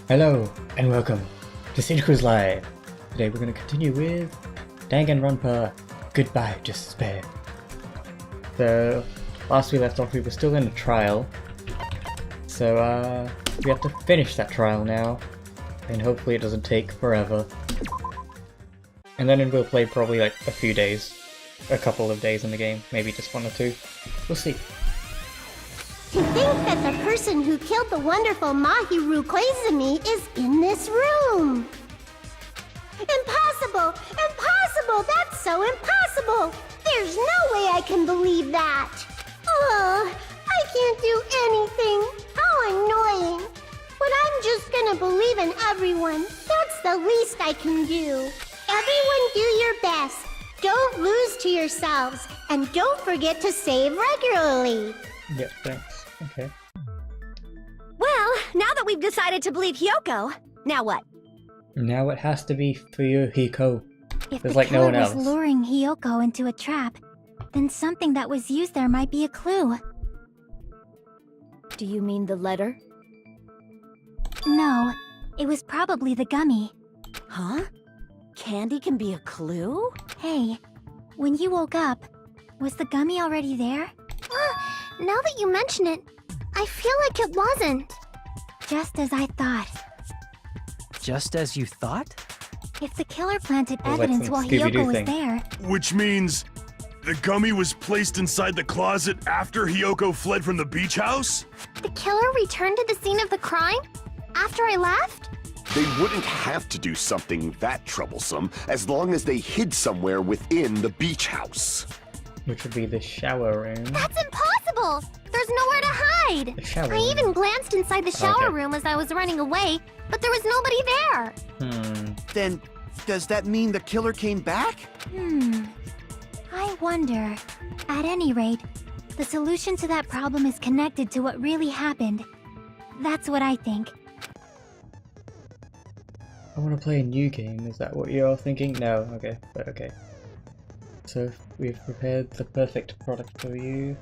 Hello and welcome to City Cruise Live. Today we're going to continue with Danganronpa Goodbye Despair. So last we left off we were still in a trial, so we have to finish that trial now, and hopefully it doesn't take forever. And then we'll play probably like a few days, a couple of days in the game, maybe just one or two. We'll see. To think that the person who killed the wonderful Mahiru Koizumi is in this room! Impossible! Impossible! That's so impossible! There's no way I can believe that! Ugh, I can't do anything! How annoying! But I'm just gonna believe in everyone. That's the least I can do. Everyone do your best. Don't lose to yourselves. And don't forget to save regularly. Yep, thanks. Okay. Well, now that we've decided to believe Hyoko, now what? Now it has to be for you, Hiko. If There's the like no killer one was else. luring Hyoko into a trap, then something that was used there might be a clue. Do you mean the letter? No, it was probably the gummy. Huh? Candy can be a clue? Hey, when you woke up, was the gummy already there? Now that you mention it, I feel like it wasn't. Just as I thought. Just as you thought? If the killer planted It was like evidence some while Scooby-Doo Hyoko was thing. there, Which means the gummy was placed inside the closet after Hyoko fled from the beach house? The killer returned to the scene of the crime? After I left? They wouldn't have to do something that troublesome as long as they hid somewhere within the beach house. Which would be the shower room. That's impossible! There's nowhere to hide! The shower I room. even glanced inside the shower Okay. room as I was running away, but there was nobody there! Then, does that mean the killer came back? I wonder. At any rate, the solution to that problem is connected to what really happened. That's what I think. I want to play a new game, is that what you're all thinking? No, okay, but okay. So we've prepared the perfect product for you.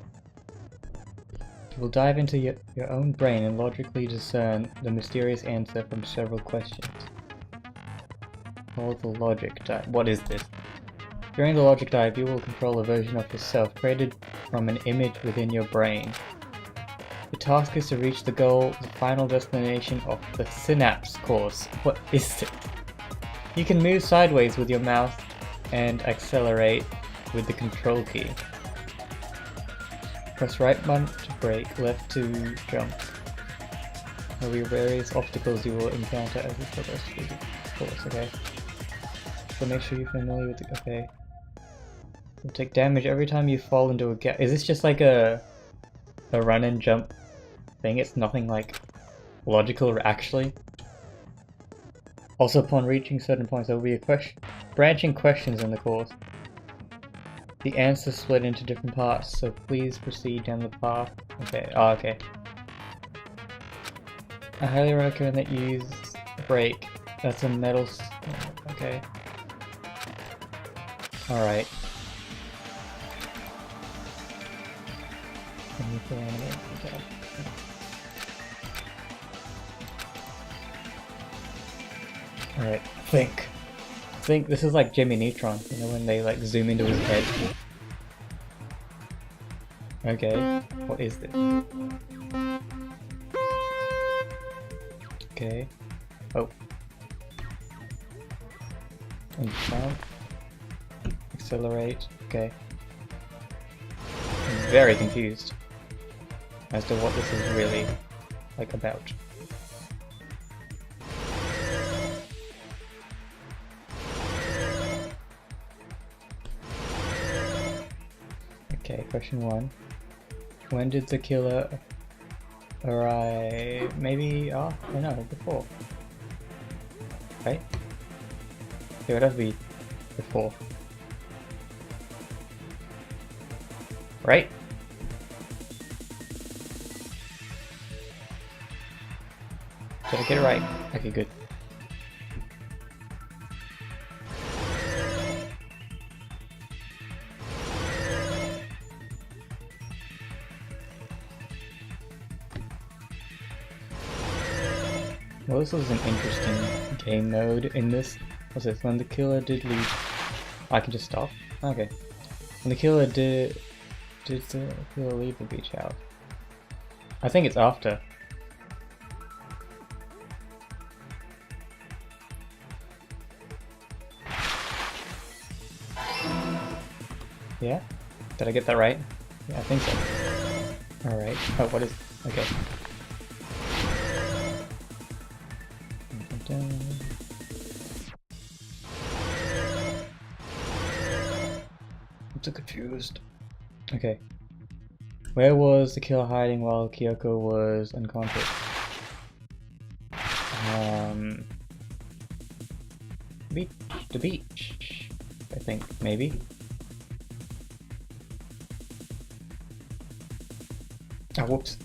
You will dive into your own brain and logically discern the mysterious answer from several questions. Call the logic dive. What is this? During the logic dive, you will control a version of yourself created from an image within your brain. The task is to reach the goal, the final destination of the synapse course. What is it? You can move sideways with your mouse and accelerate with the control key. Press right button to brake, left to jump. There will be various obstacles you will encounter as you progress through the course, okay? So make sure you're familiar with the... okay. You'll take damage every time you fall into a gap. Is this just like a run and jump thing? It's nothing like logical actually. Also, upon reaching certain points there will be branching questions in the course. The answers split into different parts, so please proceed down the path. Okay, okay. I highly recommend that you use brake. That's a metal okay. Alright. Alright, think. Think this is like Jimmy Neutron, you know, when they like zoom into his head. Okay, what is this? Okay. Oh. And jump. Accelerate. Okay. I'm very confused as to what this is really like about. Okay, question 1. When did the killer arrive? Maybe no, before. Right? It would have to be before. Right? Did I get it right? Okay, good. Well, this was an interesting game mode in this. What's this? When the killer did leave... I can just stop? Okay. When the killer did the killer leave the beach house? I think it's after. Yeah? Did I get that right? Yeah, I think so. Alright. Oh, what is... Okay. I'm too confused. Okay. Where was the killer hiding while Kyoko was unconscious? The beach, I think, maybe. Oh, whoops.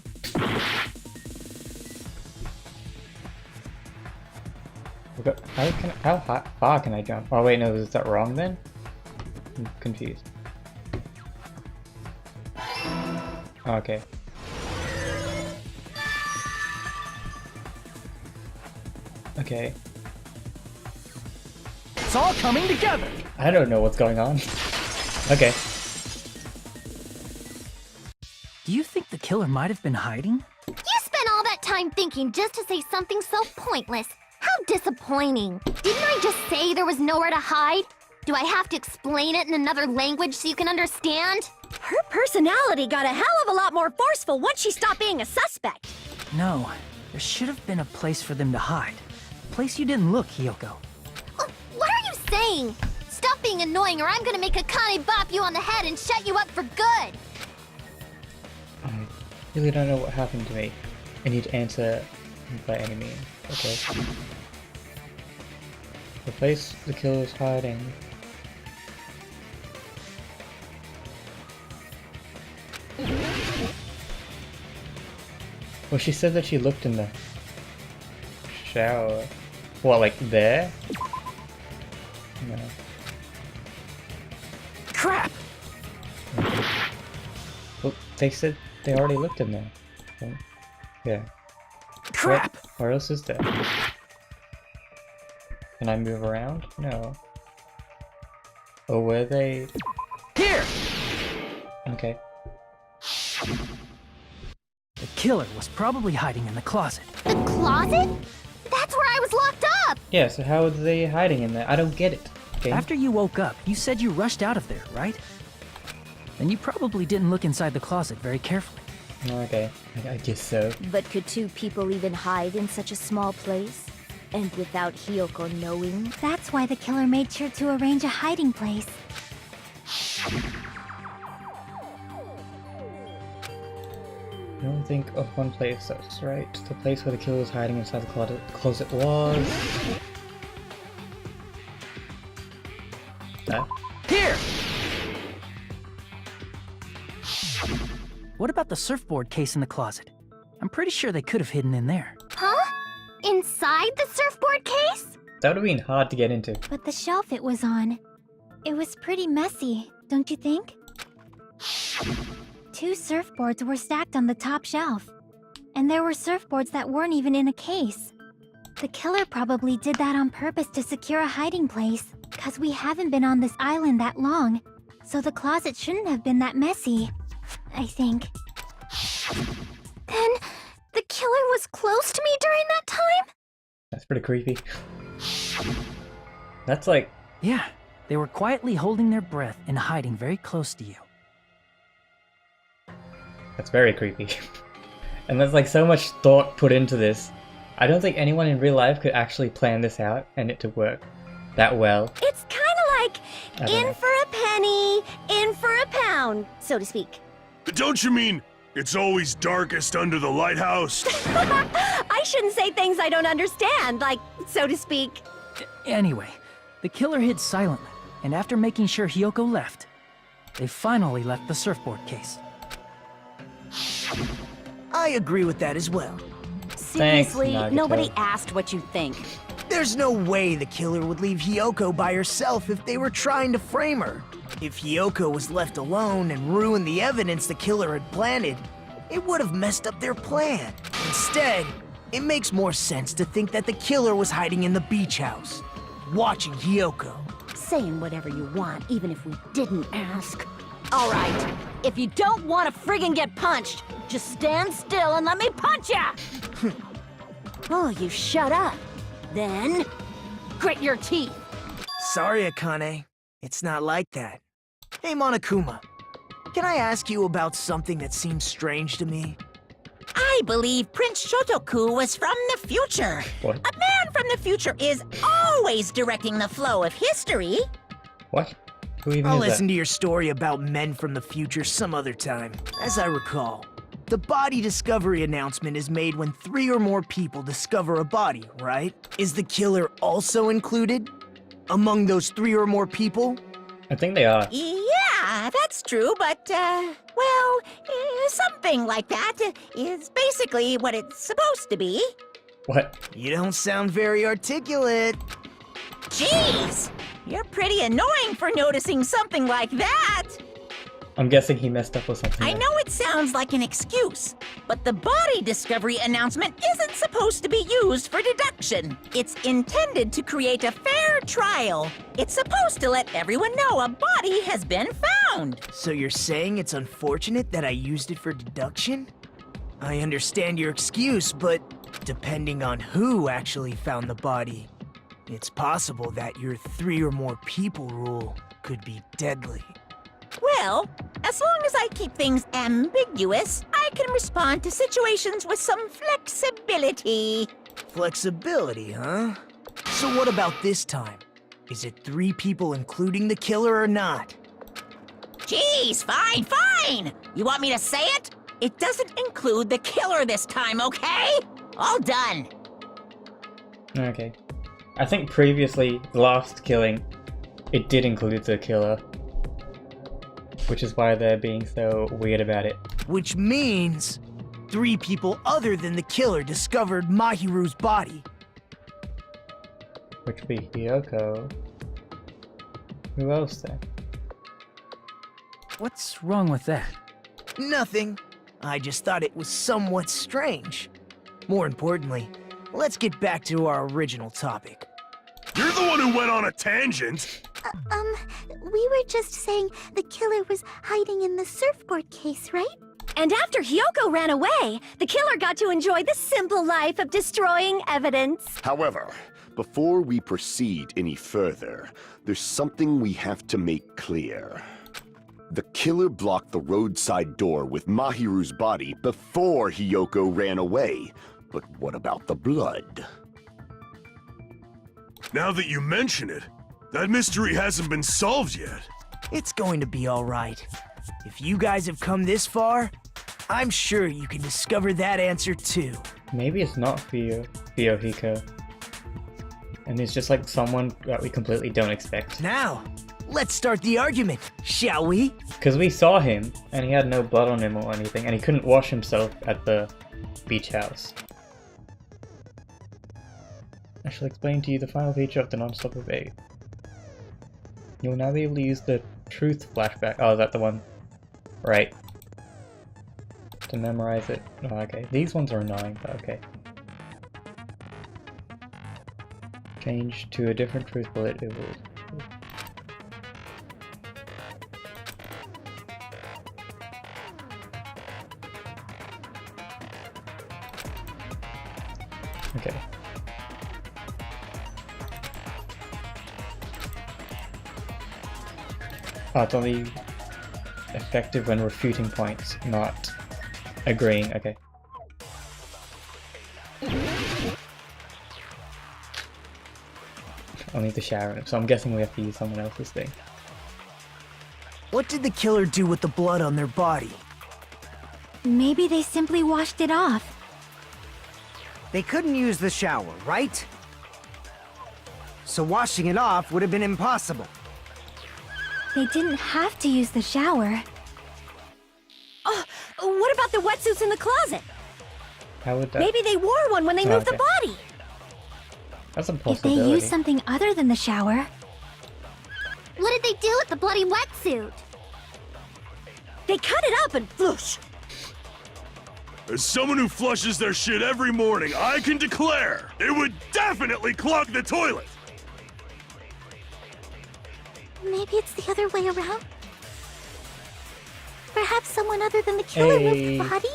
How far can I jump? Oh wait, no, is that wrong then? I'm confused. Okay. Okay. It's all coming together! I don't know what's going on. Okay. Do you think the killer might have been hiding? You spent all that time thinking just to say something so pointless. How disappointing. Didn't I just say there was nowhere to hide? Do I have to explain it in another language so you can understand? Her personality got a hell of a lot more forceful once she stopped being a suspect. No, there should have been a place for them to hide. A place you didn't look, Hiyoko. What are you saying? Stop being annoying or I'm gonna make Akane bop you on the head and shut you up for good! I really don't know what happened to me. I need to answer by any means. Okay. The place the killer is hiding. Well, she said that she looked in the shower. What, like there? No. Crap! Well, they said they already looked in there. So, yeah. Crap! Where else is there? Can I move around? No. Oh, were they? Here! Okay. The killer was probably hiding in the closet. The closet? That's where I was locked up! Yeah, so how are they hiding in there? I don't get it. Okay. After you woke up, you said you rushed out of there, right? Then you probably didn't look inside the closet very carefully. Okay, I guess so. But could two people even hide in such a small place? And without Hiyoko knowing? That's why the killer made sure to arrange a hiding place. I don't think of one place that's right. The place where the killer was hiding inside the closet was... that? Here! What about the surfboard case in the closet? I'm pretty sure they could have hidden in there. Huh? Inside the surfboard case? That would have been hard to get into. But the shelf it was on, it was pretty messy, don't you think? 2 surfboards were stacked on the top shelf. And there were surfboards that weren't even in a case. The killer probably did that on purpose to secure a hiding place, cause we haven't been on this island that long, so the closet shouldn't have been that messy, I think. Then, the killer was close to me during that time? That's pretty creepy. That's like... Yeah, they were quietly holding their breath and hiding very close to you. That's very creepy. And there's like so much thought put into this. I don't think anyone in real life could actually plan this out and it to work that well. It's kinda like I don't know. in for a penny, in for a pound, so to speak. Don't you mean it's always darkest under the lighthouse? I shouldn't say things I don't understand, like, so to speak. Anyway, the killer hid silently, and after making sure Hiyoko left, they finally left the surfboard case. I agree with that as well. Seriously, Nagato. nobody asked what you think. There's no way the killer would leave Hiyoko by herself if they were trying to frame her. If Hiyoko was left alone and ruined the evidence the killer had planted, it would have messed up their plan. Instead, It makes more sense to think that the killer was hiding in the beach house, watching Hiyoko. Saying whatever you want, even if we didn't ask. All right, if you don't want to friggin' get punched, just stand still and let me punch ya! Oh, you shut up. Then, grit your teeth. Sorry, Akane. It's not like that. Hey, Monokuma. Can I ask you about something that seems strange to me? I believe Prince Shotoku was from the future. What? A man from the future is always directing the flow of history. What? Who even I'll is listen that? to your story about men from the future some other time. As I recall, the body discovery announcement is made when 3 or more people discover a body, right? Is the killer also included among those 3 or more people? I think they are. Yeah, that's true, but, well, something like that is basically what it's supposed to be. What? You don't sound very articulate. Jeez! You're pretty annoying for noticing something like that! I'm guessing he messed up or something. I know it sounds like an excuse, but the body discovery announcement isn't supposed to be used for deduction. It's intended to create a fair trial. It's supposed to let everyone know a body has been found. So you're saying it's unfortunate that I used it for deduction? I understand your excuse, but depending on who actually found the body, it's possible that your 3 or more people rule could be deadly. Well, as long as I keep things ambiguous, I can respond to situations with some flexibility. Flexibility, huh? So what about this time? Is it 3 people including the killer or not? Jeez, fine! You want me to say it? It doesn't include the killer this time, okay? All done. Okay. I think previously, the last killing, it did include the killer. Which is why they're being so weird about it. Which means 3 people other than the killer discovered Mahiru's body. Which would be Hiyoko. Who else then? What's wrong with that? Nothing. I just thought it was somewhat strange. More importantly, let's get back to our original topic. You're the one who went on a tangent. We were just saying the killer was hiding in the surfboard case, right? And after Hiyoko ran away, the killer got to enjoy the simple life of destroying evidence. However, before we proceed any further, there's something we have to make clear. The killer blocked the roadside door with Mahiru's body before Hiyoko ran away. But what about the blood? Now that you mention it, that mystery hasn't been solved yet. It's going to be all right. If you guys have come this far, I'm sure you can discover that answer too. Maybe it's not Hiko. And it's just like someone that we completely don't expect. Now, let's start the argument, shall we? Because we saw him, and he had no blood on him or anything, and he couldn't wash himself at the beach house. I shall explain to you the final feature of the non-stop evade. You will now be able to use the truth flashback. Oh, is that the one? Right. To memorize it. Oh, okay. These ones are annoying, but okay. Change to a different truth bullet. It will. Okay. Oh, it's only effective when refuting points, not agreeing. Okay. I'll need to shower him, so I'm guessing we have to use someone else's thing. What did the killer do with the blood on their body? Maybe they simply washed it off. They couldn't use the shower, right? So washing it off would have been impossible. They didn't have to use the shower. Oh, what about the wetsuits in the closet? How would that? Maybe they wore one when they moved okay. the body. That's a If possibility. they used something other than the shower. What did they do with the bloody wetsuit? They cut it up and whoosh. As someone who flushes their shit every morning, I can declare it would definitely clog the toilet! Maybe it's the other way around? Perhaps someone other than the killer moved the body?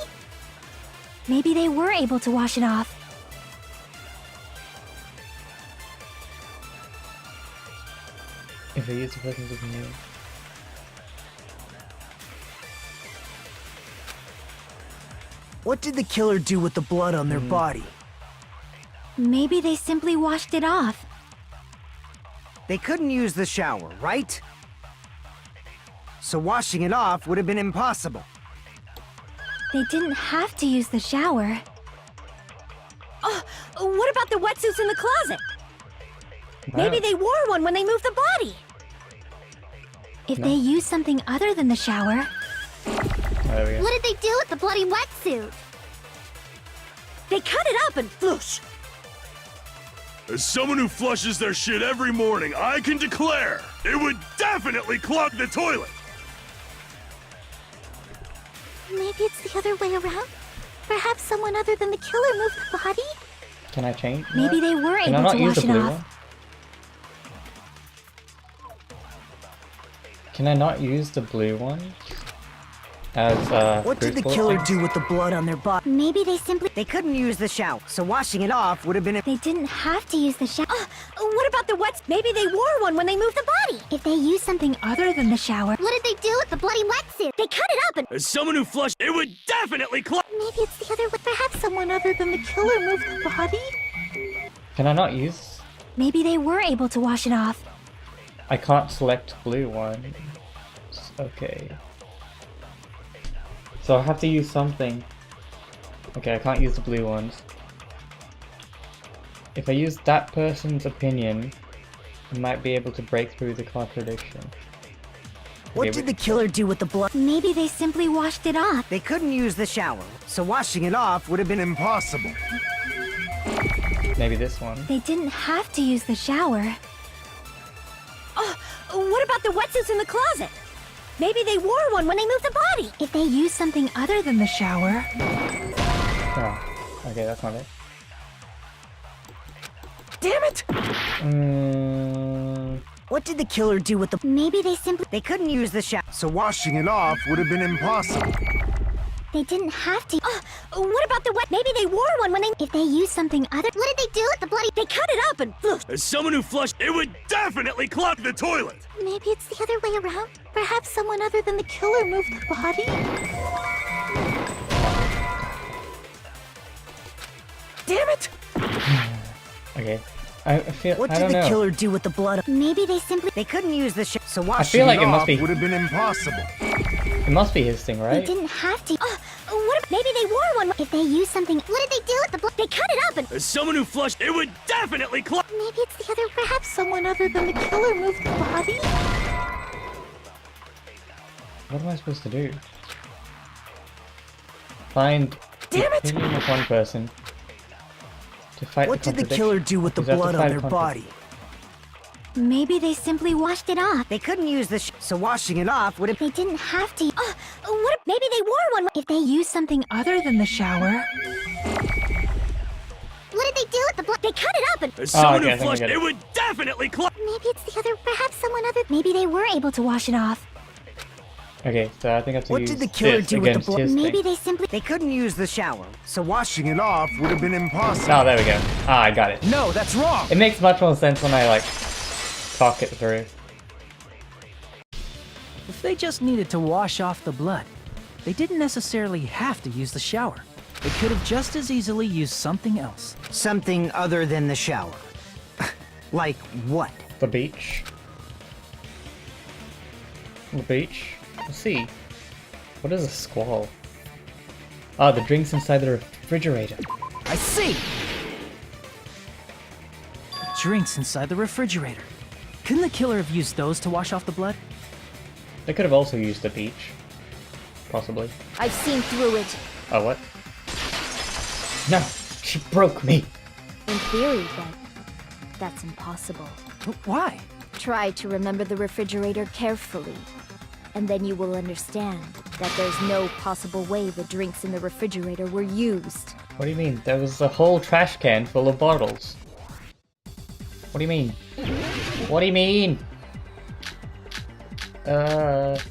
Maybe they were able to wash it off. If they use the presence of new. What did the killer do with the blood on their body? Maybe they simply washed it off. They couldn't use the shower, right? So washing it off would have been impossible. They didn't have to use the shower. Oh, what about the wetsuits in the closet? Maybe they wore one when they moved the body. If they used something other than the shower, There we go. What did they do with the bloody wetsuit? They cut it up and floosh. As someone who flushes their shit every morning, I can declare it would definitely clog the toilet! maybe it's the other way around? Perhaps someone other than the killer moved the body? Can I change? Maybe that? they were Can I able not to use wash the it blue off. one? Can I not use the blue one? As What did the fruit killer force? do with the blood on their body? Maybe they simply... They couldn't use the shower, so washing it off would have been... They didn't have to use the shower. What about the wets? Maybe they wore one when they moved the body. If they used something other than the shower, What did they do with the bloody wetsuit? They cut it up and... As someone who flushed, it would definitely clog. maybe it's the other way. Perhaps someone other than the killer moved the body? Can I not use? Maybe they were able to wash it off. I can't select blue one. Okay. So I have to use something. Okay, I can't use the blue ones. If I use that person's opinion, I might be able to break through the contradiction. What Okay, did the killer do with the blood? Maybe they simply washed it off. They couldn't use the shower, so washing it off would have been impossible. Maybe this one. They didn't have to use the shower. What about the wetsuits in the closet? Maybe they wore one when they moved the body. If they used something other than the shower, Oh, okay, that's not it. Damn it! What did the killer do with the... maybe they simply... They couldn't use the shower, so washing it off would have been impossible. They didn't have to... What about the wet? Maybe they wore one when they... If they used something other... What did they do with the bloody... They cut it up and floosh. As someone who flushed, it would definitely clog the toilet! Maybe it's the other way around? Perhaps someone other than the killer moved the body? Damn it! Okay. I feel What I did don't the know. killer do with the blood? Maybe they simply... They couldn't use the shower, so feel washing like it it must off be- would have been impossible. It must be his thing, They right? didn't have to... Maybe they wore one. If they used something... What did they do with the bloody... They cut it up and... As someone who flushed, it would definitely clog. Maybe it's the other... Perhaps someone other than the killer moved the body? What am I supposed to do? Find Damn the it! opinion of one person to fight What the did the killer do with the Because I have to blood on fight their a body? Maybe they simply washed it off. They couldn't use the so washing it off would have... They didn't have to... Maybe they wore one. If they used something other than the shower... What did they do with the bloody... They cut it up and... As someone okay, I who think I flushed, get it. it would definitely clog. Maybe it's the other... Perhaps someone other... Maybe they were able to wash it off. Okay, so I think I have to What use did the killer this do with the against blood? his Maybe thing. they simply... They couldn't use the shower, so washing it off would have been impossible. Oh, there we go. Ah, I got it. No, that's wrong! It makes much more sense when I, like, talk it through. If they just needed to wash off the blood, they didn't necessarily have to use the shower. They could have just as easily used something else. Something other than the shower. Like what? The beach. The beach. Let's see. What is a squall? Ah, the drinks inside the refrigerator. I see! Drinks inside the refrigerator. Couldn't the killer have used those to wash off the blood? They could have also used the beach. Possibly. I've seen through it. Oh, what? No! She broke me! In theory, but that's impossible. Why? Try to remember the refrigerator carefully. And then you will understand that there's no possible way the drinks in the refrigerator were used. What do you mean? There was a whole trash can full of bottles. What do you mean? What do you mean? Trash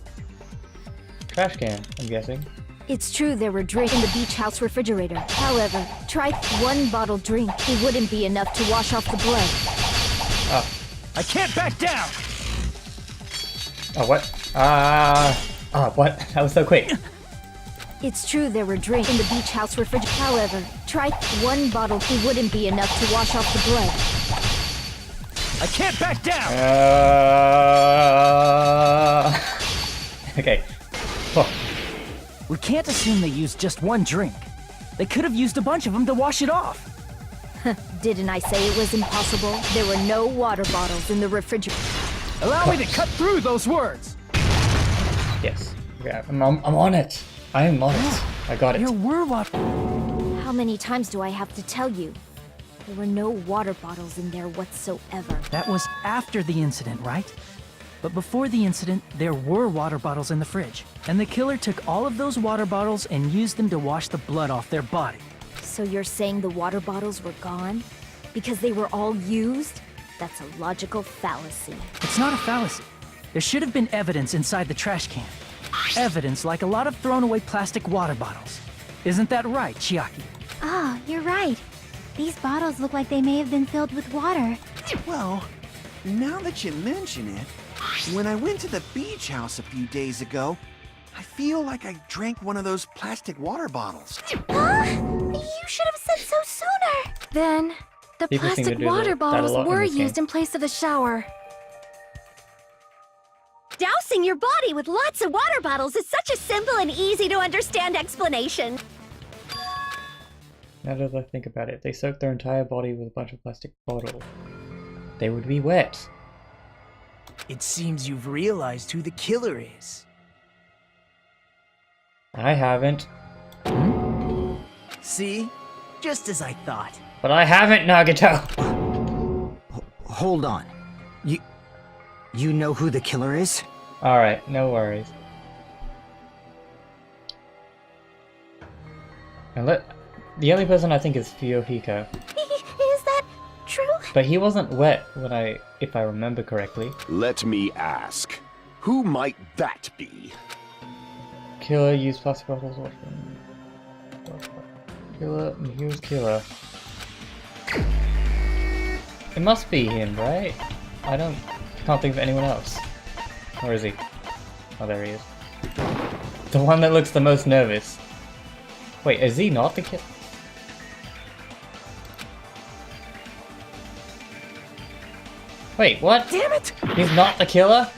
can, I'm guessing. It's true there were drinks in the beach house refrigerator. However, try one bottle drink. It wouldn't be enough to wash off the blood. Oh. I can't back down! Oh, what? What? That was so quick. It's true there were drinks in the beach house refrigerator. However, try one bottle. It wouldn't be enough to wash off the blood. I can't back down! Okay. Oh. We can't assume they used just one drink. They could have used a bunch of them to wash it off. Didn't I say it was impossible? There were no water bottles in the refrigerator. Allow me to cut through those words! Yes. Yeah, I'm on it. I am on it. I got it. There were water... How many times do I have to tell you? There were no water bottles in there whatsoever. That was after the incident, right? But before the incident, there were water bottles in the fridge. And the killer took all of those water bottles and used them to wash the blood off their body. So you're saying the water bottles were gone? Because they were all used? That's a logical fallacy. It's not a fallacy. There should have been evidence inside the trash can. Evidence like a lot of thrown away plastic water bottles. Isn't that right, Chiaki? Ah, you're right. These bottles look like they may have been filled with water. Well, now that you mention it, when I went to the beach house a few days ago, I feel like I drank one of those plastic water bottles. Huh? You should have said so sooner. Then, the People seem to plastic do water that a bottles lot in were this game. used in place of a shower. Dousing your body with lots of water bottles is such a simple and easy to understand explanation. Now that I think about it, if they soaked their entire body with a bunch of plastic bottles, they would be wet. It seems you've realized who the killer is. I haven't. See? Just as I thought. But I haven't, Nagato! Hold on. You know who the killer is? Alright, no worries. And the only person I think is Fuyuhiko. Is that true? But he wasn't wet when if I remember correctly. Let me ask, who might that be? Killer used plastic bottles. Killer, here's Killer. It must be him, right? I can't think of anyone else. Where is he? Oh, there he is. The one that looks the most nervous. Wait, is he not the killer? Wait, what? Damn it! He's not the killer?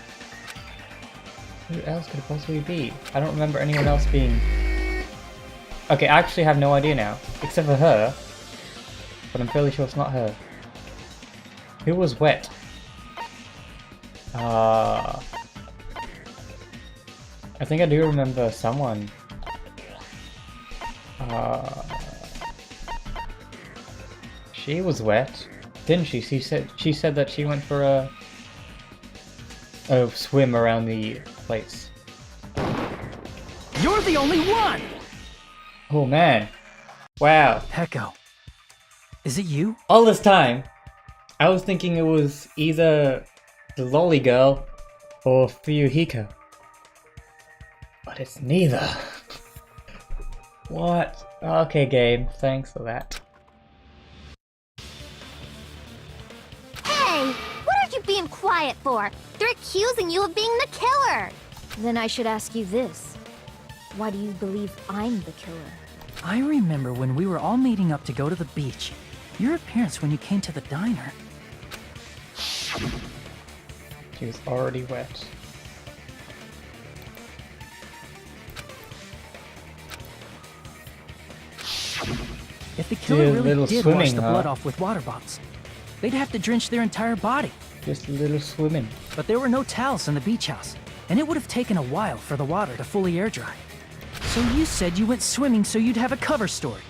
Who else could it possibly be? I don't remember anyone else being... Okay, I actually have no idea now. Except for her. But I'm fairly sure it's not her. Who was wet? I think I do remember someone. She was wet, didn't she? She said that she went for a swim around the place. You're the only one! Oh man. Wow. Heko. Is it you? All this time, I was thinking it was either the lolly girl or Fuyuhiko. But it's neither. What? Okay, game. Thanks for that. Hey, what are you being quiet for? They're accusing you of being the killer. Then I should ask you this. Why do you believe I'm the killer? I remember when we were all meeting up to go to the beach. Your appearance when you came to the diner. She was already wet. If the killer Did a really little did swimming, wash the huh? blood off with water bottles, they'd have to drench their entire body. Just a little swimming. But there were no towels in the beach house, and it would have taken a while for the water to fully air dry. So you said you went swimming so you'd have a cover story.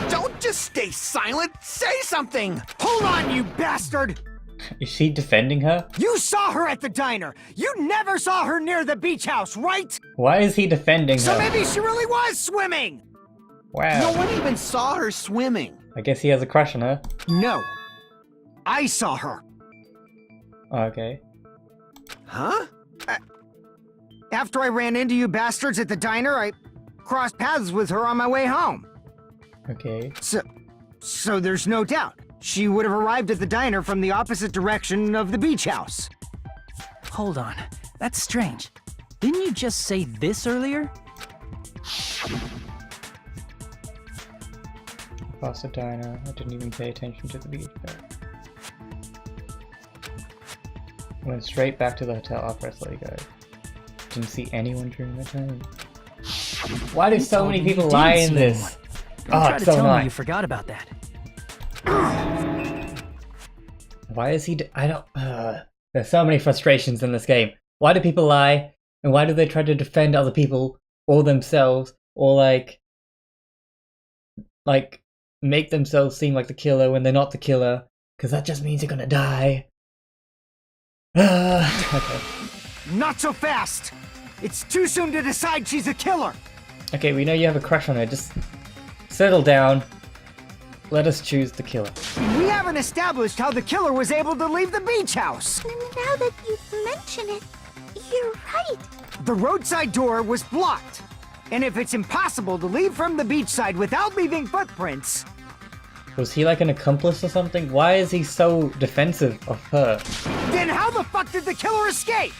Don't just stay silent! Say something! Hold on, you bastard! Is she defending her? You saw her at the diner! You never saw her near the beach house, right? Why is he defending her? So maybe she really was swimming! Wow. No one even saw her swimming. I guess he has a crush on her. No. I saw her. Okay. Huh? After I ran into you bastards at the diner, I crossed paths with her on my way home. Okay. So there's no doubt. She would have arrived at the diner from the opposite direction of the beach house. Hold on. That's strange. Didn't you just say this earlier? Past the diner. I didn't even pay attention to the beach. Went straight back to the hotel after I saw you guys. Didn't see anyone during the time. Why do so many people lie in this? Don't try it's to so tell me annoying. you forgot about that. Why is he? I don't. There's so many frustrations in this game. Why do people lie? And why do they try to defend other people or themselves, or like make themselves seem like the killer when they're not the killer? Because that just means you're gonna die. Okay. Not so fast! It's too soon to decide she's a killer! Okay, we know you have a crush on her. Just settle down. Let us choose the killer. We haven't established how the killer was able to leave the beach house! Now that you mention it, you're right. The roadside door was blocked. And if it's impossible to leave from the beachside without leaving footprints... Was he like an accomplice or something? Why is he so defensive of her? Then how the fuck did the killer escape?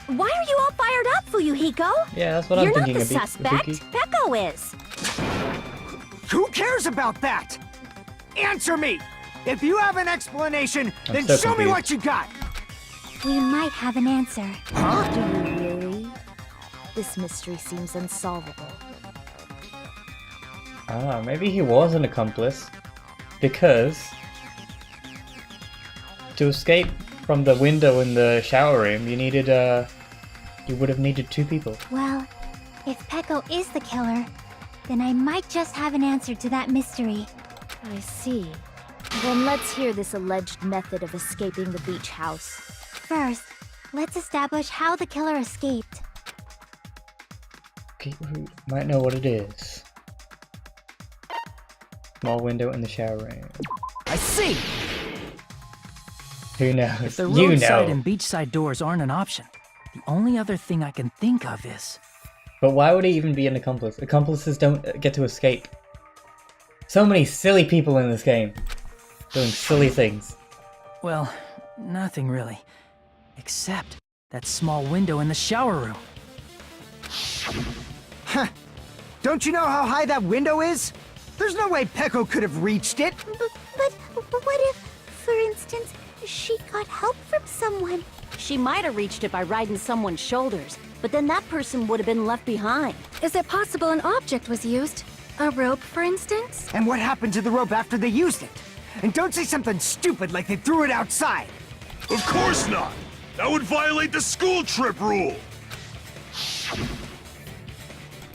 Why are you all fired up, Fuyuhiko? Yeah, that's what I'm You're not thinking. the suspect. Peko is. Who cares about that? Answer me! If you have an explanation, then so show me confused. what you got! We might have an answer. Huh? Do you really? This mystery seems unsolvable. Ah, maybe he was an accomplice. Because to escape from the window in the shower room, you needed you would have needed 2 people. Well, if Peko is the killer, then I might just have an answer to that mystery. I see. Then let's hear this alleged method of escaping the beach house. First, let's establish how the killer escaped. Okay, who might know what it is. Small window in the shower room. I see! Who knows? If the You roadside know. and beachside doors aren't an option, the only other thing I can think of is... But why would he even be an accomplice? Accomplices don't get to escape. So many silly people in this game. Doing silly things. Well, nothing really. Except that small window in the shower room. Huh. Don't you know how high that window is? There's no way Peko could have reached it. But what if, for instance, she got help from someone? She might have reached it by riding someone's shoulders, but then that person would have been left behind. Is it possible an object was used? A rope, for instance? And what happened to the rope after they used it? And don't say something stupid like they threw it outside. Of course not! That would violate the school trip rule!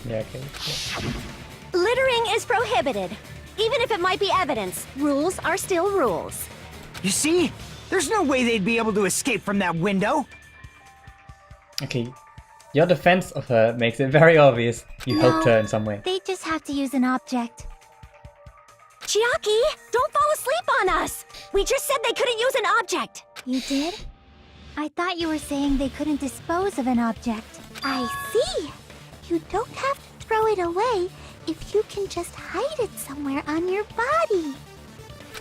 Yeah, okay. Yeah. Littering is prohibited. Even if it might be evidence, rules are still rules. You see? There's no way they'd be able to escape from that window. Okay. Your defense of her makes it very obvious you helped her in some way. They just have to use an object. Chiaki, don't fall asleep on us! We just said they couldn't use an object! You did? I thought you were saying they couldn't dispose of an object. I see. You don't have to throw it away if you can just hide it somewhere on your body.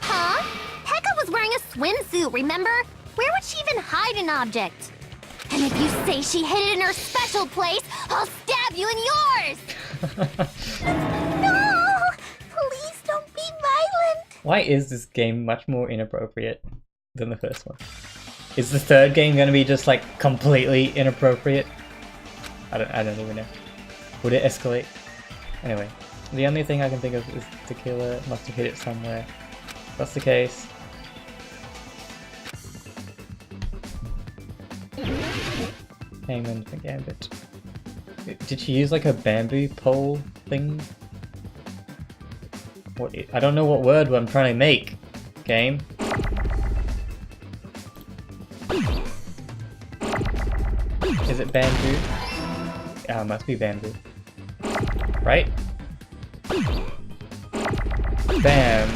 Huh? Pekka was wearing a swimsuit, remember? Where would she even hide an object? And if you say she hid it in her special place, I'll stab you in yours! No! Please don't be violent! Why is this game much more inappropriate than the first one? Is the third game gonna be just like completely inappropriate? I don't even know. Would it escalate? Anyway, the only thing I can think of is the killer must have hit it somewhere. If that's the case. Hangman Gambit. Did she use like a bamboo pole thing? What? I don't know what word I'm trying to make. Game. Is it bamboo? Ah, it must be bamboo. Right? Bam.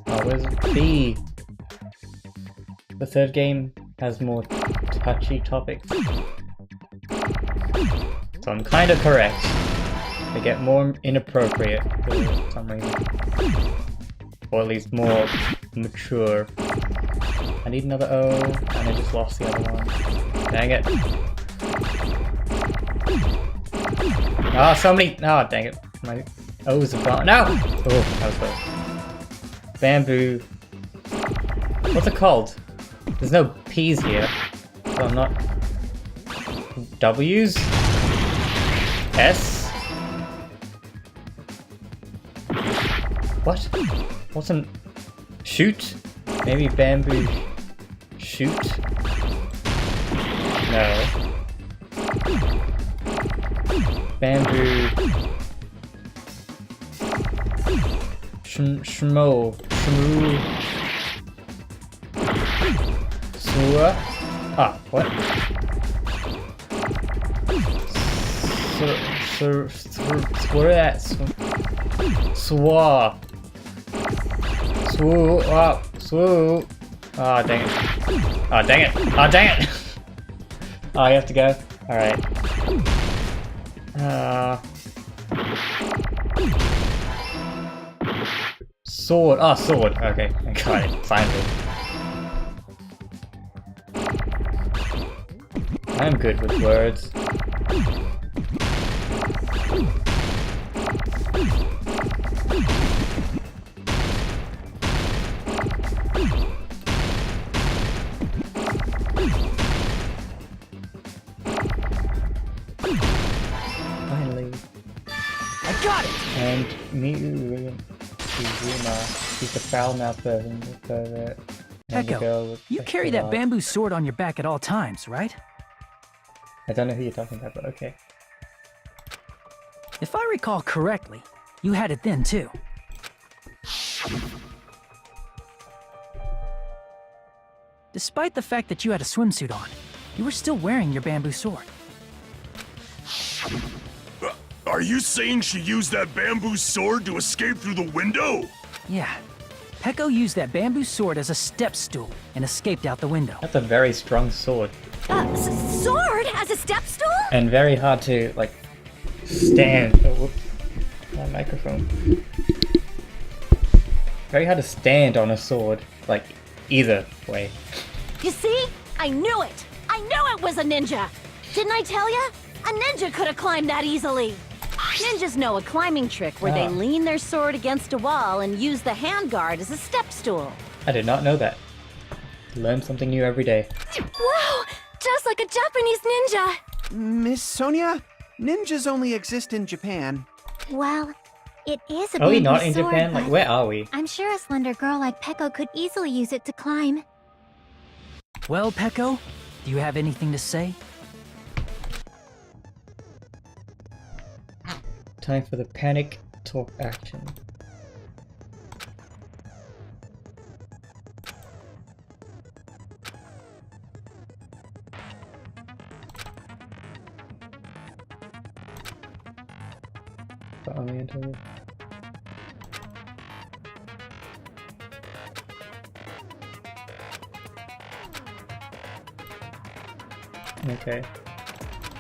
Oh, where's B? The third game has more touchy topics. So I'm kind of correct. They get more inappropriate for some reason. Or at least more mature. I need another O, and I just lost the other one. Dang it. Ah, oh, so many! Oh, dang it. My O's have gone. No! Oh, that was close. Bamboo. What's it called? There's no P's here. So I'm not... W's? S? What? What's an... Shoot? Maybe bamboo... Shoot? No. Bamboo... Shmoo... Swua? Ah, what? Swa. Swoo. Ah, swoo. Ah, dang it. Ah, dang it. Ah, dang it. Oh, you have to go? Alright. Sword. Ah, sword. Okay, I got it. Finally. I'm good with words. Finally. I got it! And Mizuma, she's the foul-mouthed version of pervert. And the girl Echo, with you carry that extra bamboo sword on your back at all times, right? I don't know who you're talking about, but okay. If I recall correctly, you had it then too. Despite the fact that you had a swimsuit on, you were still wearing your bamboo sword. Are you saying she used that bamboo sword to escape through the window? Yeah. Peko used that bamboo sword as a step stool and escaped out the window. That's a very strong sword. Sword as a step stool? And very hard to, like, stand. Oh, whoops. My microphone. Very hard to stand on a sword, like, either way. You see? I knew it! I knew it was a ninja! Didn't I tell ya? A ninja could have climbed that easily! Ninjas know a climbing trick where they lean their sword against a wall and use the handguard as a step stool. I did not know that. Learn something new every day. Wow! Just like a Japanese ninja! Miss Sonia, ninjas only exist in Japan. Well, it is a Are we bamboo not in sword, Japan? Like, but where are we? I'm sure a slender girl like Peko could easily use it to climb. Well, Peko, do you have anything to say? Time for the panic talk action. But only until... Okay.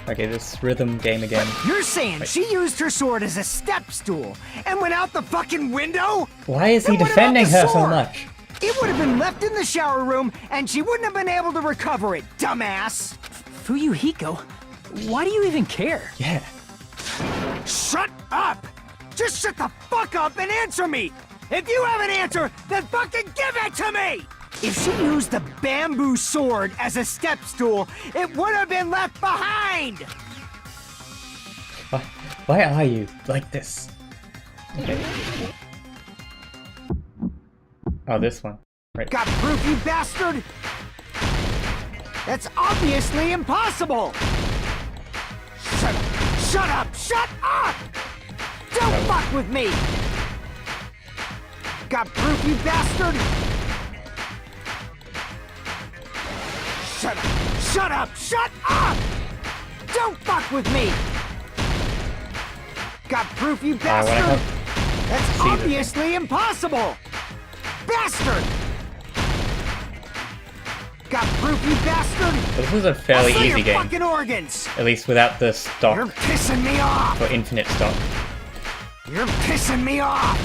Okay, this rhythm game again. You're saying she used her sword as a step stool and went out the fucking window? Why is he Then what about defending the her so sword? much? It would have been left in the shower room and she wouldn't have been able to recover it, dumbass! Fuyuhiko, why do you even care? Yeah. Shut up! Just shut the fuck up and answer me! If you have an answer, then fucking give it to me! If she used the bamboo sword as a step stool, it would have been left behind! Why are you like this? Okay. Oh, this one. Right. Got proof, you bastard? That's obviously impossible! Shut up! Shut up! Shut up! Don't fuck with me! Got proof, you bastard? Shut up! Shut up! Shut up! Don't fuck with me! Got proof, you bastard? That's obviously impossible! Bastard! Got proof, you bastard? This was a fairly easy game. Fucking organs! At least without the You're stock pissing me off! for infinite stock. You're pissing me off!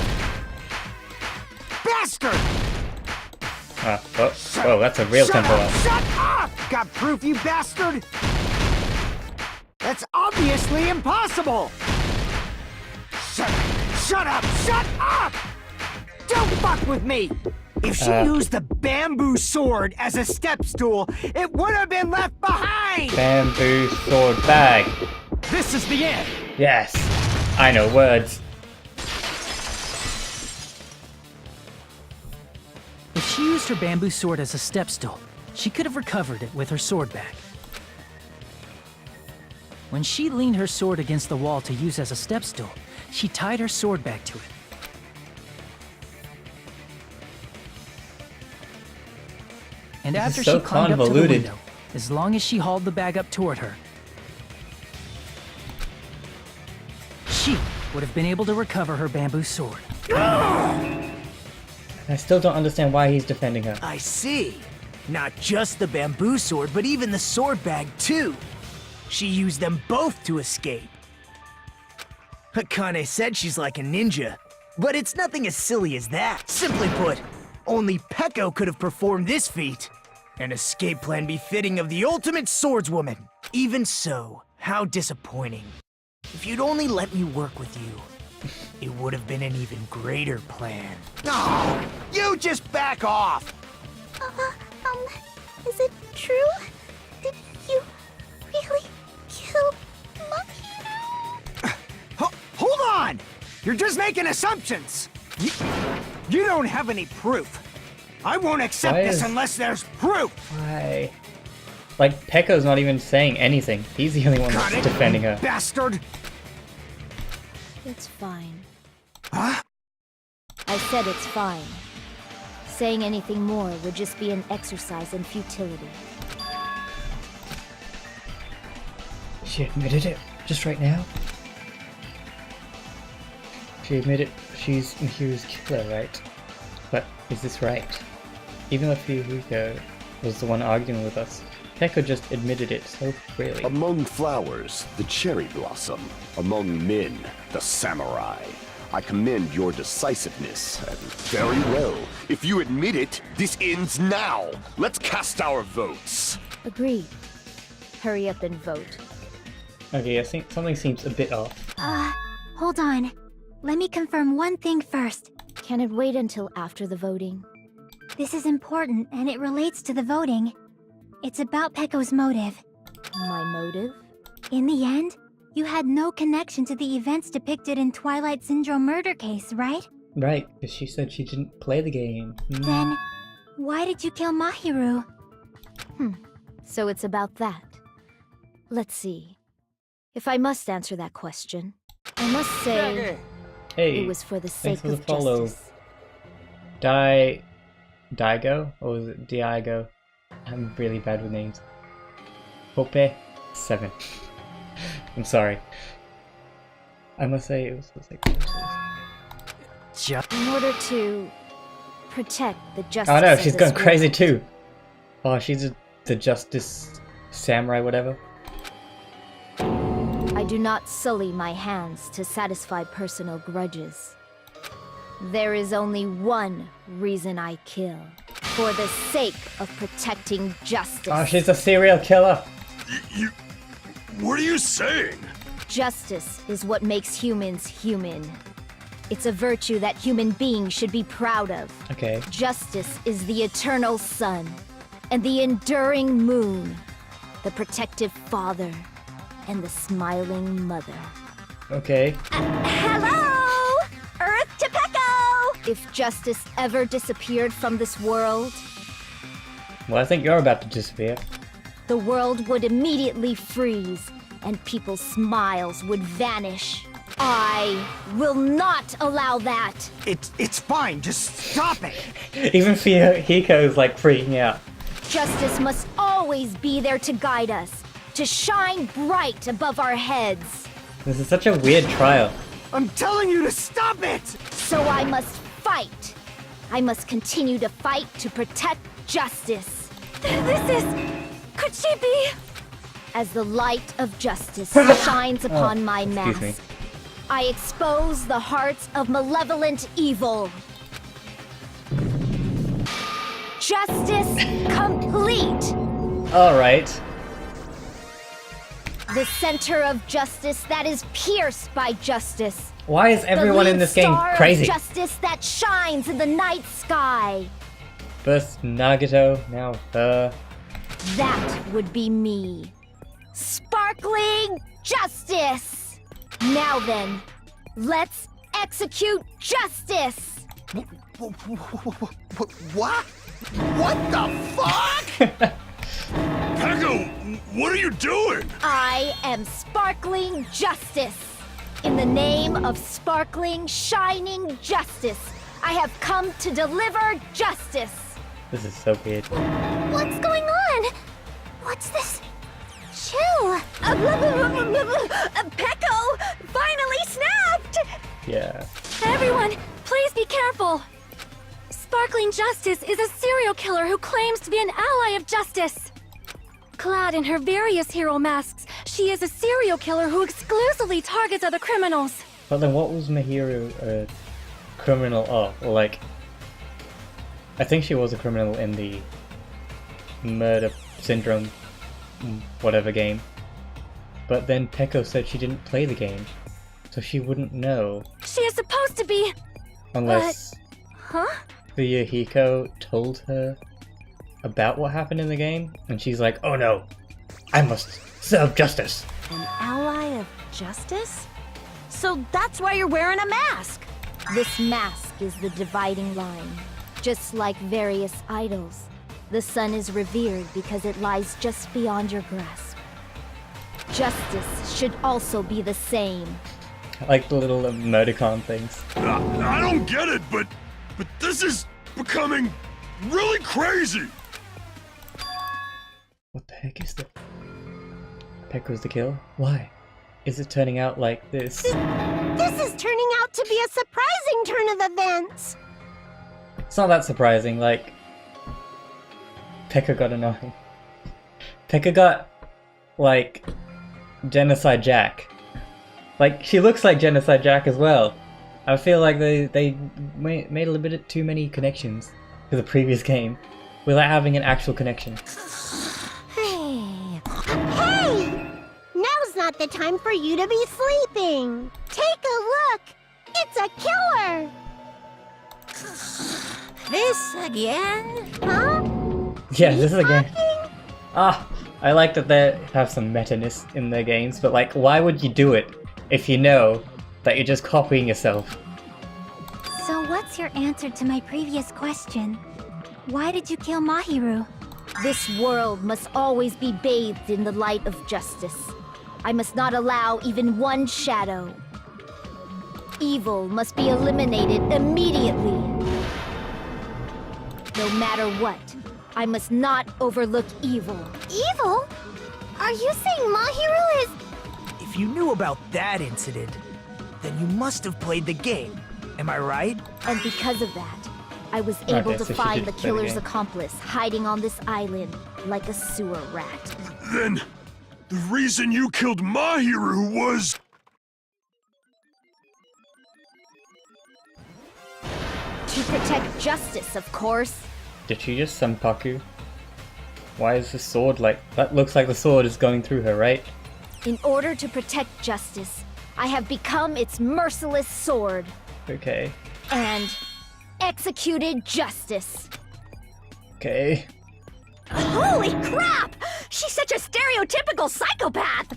Bastard! Oh, that's a real tempo up. Shut up! Got proof, you bastard? That's obviously impossible! Shut up! Shut up! Don't fuck with me! If she used the bamboo sword as a step stool, it would have been left behind! Bamboo sword bag. This is the end! Yes, I know words. If she used her bamboo sword as a step stool, she could have recovered it with her sword bag. When she leaned her sword against the wall to use as a step stool, she tied her sword bag to it. And This is after so she climbed up to the convoluted. window, as long as she hauled the bag up toward her, she would have been able to recover her bamboo sword. I still don't understand why he's defending her. I see. Not just the bamboo sword, but even the sword bag, too. She used them both to escape. Akane said she's like a ninja, but it's nothing as silly as that. Simply put, only Peko could have performed this feat. An escape plan befitting of the ultimate swordswoman. Even so, how disappointing. If you'd only let me work with you, it would have been an even greater plan. No! You just back off! Is it true? Did you really kill Mahiru? Hold on! You're just making assumptions! You don't have any proof. I won't accept Why this is- unless there's proof! Why? Like, Pekko's not even saying anything. He's the only one Got that's it, defending her. bastard! It's fine. Huh? I said it's fine. Saying anything more would just be an exercise in futility. She admitted it just right now. She admitted she's Mahiru's killer, right? But is this right? Even though Fuyuhiko was the one arguing with us, Pekko just admitted it so freely. Among flowers, the cherry blossom. Among men, the samurai. I commend your decisiveness, and very well. If you admit it, this ends now. Let's cast our votes. Agreed. Hurry up and vote. Okay, I think something seems a bit off. Hold on. Let me confirm one thing first. Can it wait until after the voting? This is important, and it relates to the voting. It's about Pekko's motive. My motive? In the end, you had no connection to the events depicted in Twilight Syndrome murder case, right? Right, because she said she didn't play the game. Then, why did you kill Mahiru? So it's about that. Let's see. If I must answer that question, I must say Hey, it was for the sake thanks for the of follow. justice. Daigo? Or was it Diago? I'm really bad with names. Hope 7. I'm sorry. I must say it was for the sake of justice. In order to protect the justice Oh no, of she's this gone crazy world. too! Oh, she's the justice samurai, whatever. I do not sully my hands to satisfy personal grudges. There is only one reason I kill. For the sake of protecting justice. Oh, she's a serial killer! What are you saying? Justice is what makes humans human. It's a virtue that human beings should be proud of. Okay. Justice is the eternal sun and the enduring moon, the protective father and the smiling mother. Okay. Hello! Earth to Peko! If justice ever disappeared from this world, Well, I think you're about to disappear. the world would immediately freeze and people's smiles would vanish. I will not allow that! It's fine, just stop it! Even Hiko is like freaking out. Justice must always be there to guide us, to shine bright above our heads. This is such a weird trial. I'm telling you to stop it! So I must fight. I must continue to fight to protect justice. This is... Could she be... As the light of justice shines upon my excuse me. mask, I expose the hearts of malevolent evil. Justice complete! Alright. The center of justice that is pierced by justice. Why is everyone in this game The crazy? lead star of justice that shines in the night sky. First Nagato, now her. That would be me. Sparkling justice! Now then, let's execute justice! What? What the fuck? Peko, what are you doing? I am sparkling justice. In the name of sparkling, shining justice, I have come to deliver justice. This is so weird. What's going on? What's this? Chill. Peko finally snapped! Yeah. Everyone, please be careful! Sparkling Justice is a serial killer who claims to be an ally of justice. Clad in her various hero masks, she is a serial killer who exclusively targets other criminals. But then what was Mahiru a criminal of? Or like... I think she was a criminal in the murder syndrome whatever game. But then Peko said she didn't play the game, so she wouldn't know. She is supposed to be... Unless Huh? the Hiko told her about what happened in the game, and she's like, oh no, I must serve justice. An ally of justice? So that's why you're wearing a mask! This mask is the dividing line. Just like various idols, the sun is revered because it lies just beyond your grasp. Justice should also be the same. I like the little emoticon things. I don't get it, but this is becoming really crazy. What the heck is this? Peko's the killer? Why? Is it turning out like this? This is turning out to be a surprising turn of events. It's not that surprising, like... Peko got annoying. Peko got, like, Genocide Jack. Like, she looks like Genocide Jack as well. I feel like they made a little bit too many connections to the previous game without having an actual connection. Hey! Now's not the time for you to be sleeping. Take a look. It's a killer. This again? Huh? Yeah, this is a game. I like that they have some meta-ness in their games, but like, why would you do it if you know that you're just copying yourself? So what's your answer to my previous question? Why did you kill Mahiru? This world must always be bathed in the light of justice. I must not allow even one shadow. Evil must be eliminated immediately. No matter what, I must not overlook evil. Evil? Are you saying Mahiru is... If you knew about that incident, then you must have played the game. Am I right? And because of that, I was Okay, able to so she find the did play the killer's game. accomplice hiding on this island like a sewer rat. Then the reason you killed Mahiru was... To protect justice, of course. Did she just senpaku? Why is the sword like... That looks like the sword is going through her, right? In order to protect justice, I have become its merciless sword Okay. and executed justice. Okay. Holy crap! She's such a stereotypical psychopath!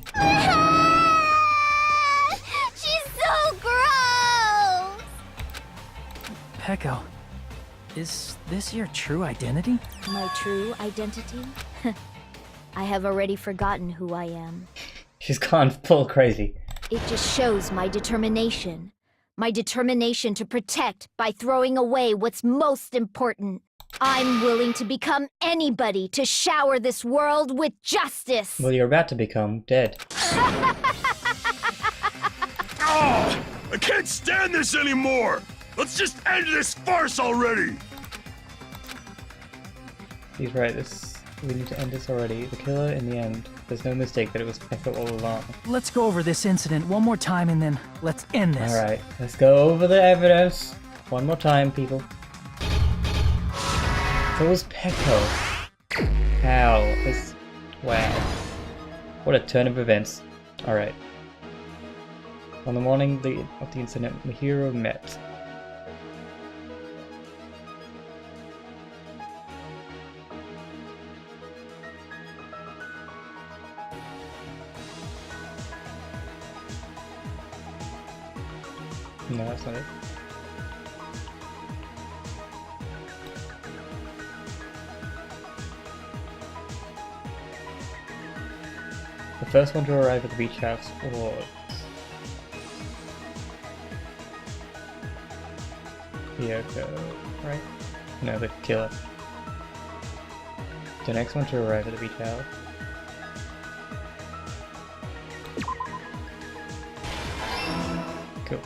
She's so gross! Peko, is this your true identity? My true identity? I have already forgotten who I am. She's gone full crazy. It just shows my determination. My determination to protect by throwing away what's most important. I'm willing to become anybody to shower this world with justice. Well, you're about to become dead. Oh, I can't stand this anymore! Let's just end this farce already! He's right, we need to end this already. The killer, in the end, there's no mistake that it was Pekka all along. Let's go over this incident one more time and then let's end this. Alright, let's go over the evidence. One more time, people. So it was Pekka. How? Wow. What a turn of events. Alright. On the morning of the incident, Mahiro met. No, that's not it. The first one to arrive at the beach house was Yoko, right? No, the killer. The next one to arrive at the beach house. Cool.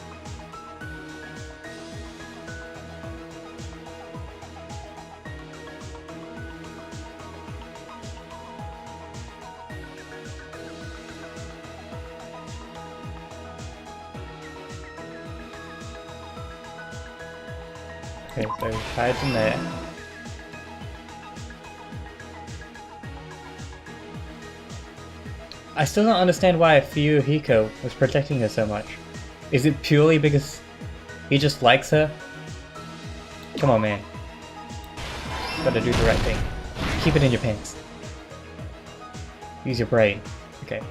Okay, so he hides in there. I still don't understand why Fuyuhiko was protecting her so much. Is it purely because he just likes her? Come on, man. Gotta do the right thing. Keep it in your pants. Use your brain. Okay.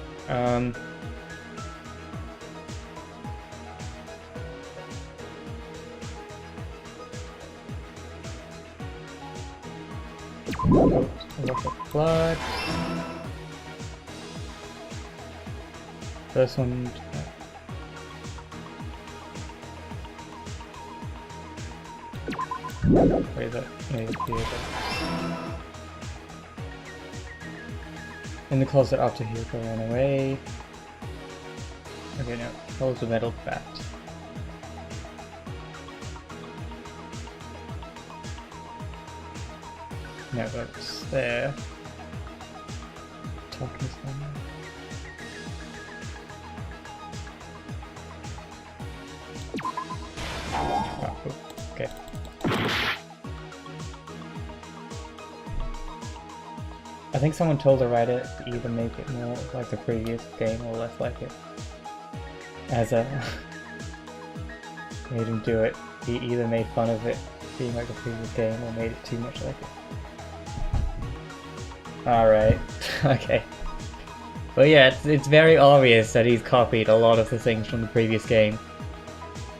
Wash of blood. First one. Where is that? Here. In the closet after Hyuko ran away. Okay, now close the metal bat. No, that's there. Talking to someone. Oh, okay. I think someone told the writer to either make it more like the previous game or less like it. As a made him do it. He either made fun of it being like the previous game or made it too much like it. Alright, okay. But yeah, it's very obvious that he's copied a lot of the things from the previous game.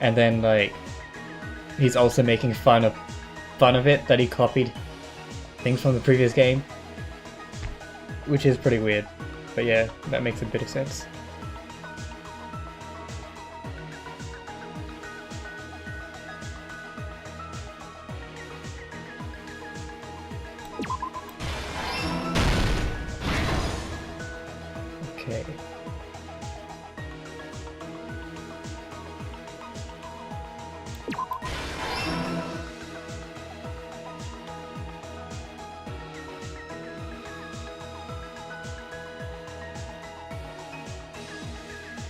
And then, like, he's also making fun of it that he copied things from the previous game. Which is pretty weird. But yeah, that makes a bit of sense. Okay.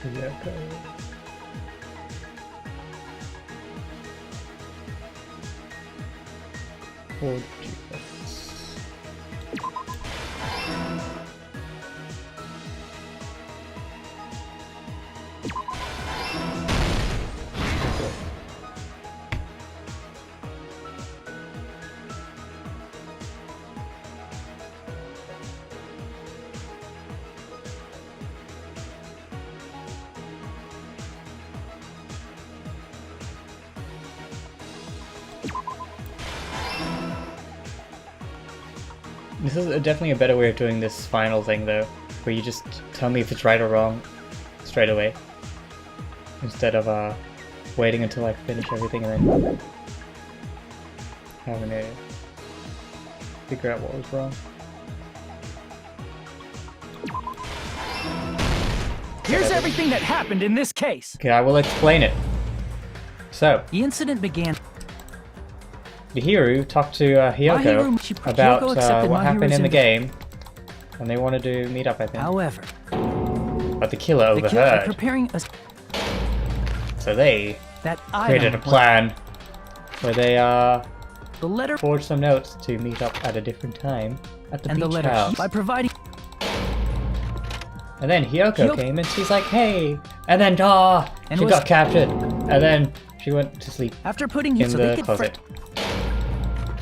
Yoko. Or This is definitely a better way of doing this final thing, though. where you just tell me if it's right or wrong straight away, instead of waiting until I finish everything and then having to figure out what was wrong. Here's everything that happened in this case. Okay, I will explain it. So, The incident began. Mihiru talked to Hiyoko about what happened in the game, and they wanted to meet up, I think. However, But the killer the killer overheard, preparing a so they that created a item plan where they the letter forged some notes to meet up at a different time at the and the beach letter house. by providing. And then Hiyoko came and she's like, hey! And then And she was- got captured. And then she went to sleep After putting you in so they the could closet.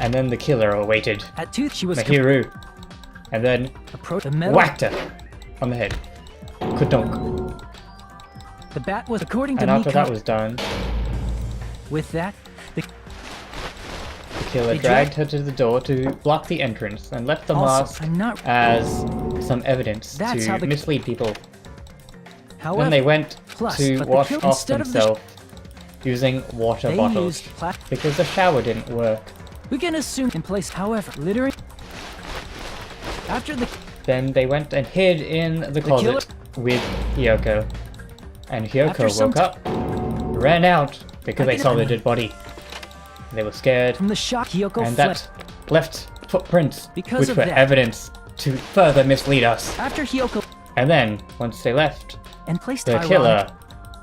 And then the killer awaited at tooth she was Mihiru. And then approached the metal. whacked her on the head. Kudunk. The bat was according to And after Miko. that was done, With that, the the killer They dragged her to the door to block the entrance and left the Also, mask I'm not- as some evidence That's how to the- mislead people. however, Then they went plus, to but the wash kill- off instead of the themselves using water they bottles used plastic. because the shower didn't work. We can assume in place. However, littering. After the Then they went and hid in the closet with Hiyoko. And After Hiyoko some woke up, ran out because they can- saw the dead body. They were scared, from the shock, Hiyoko and fled. that left footprints, Because which of were that- evidence to further mislead us. After Hiyoko And then, once they left, and placed the Tyrone, killer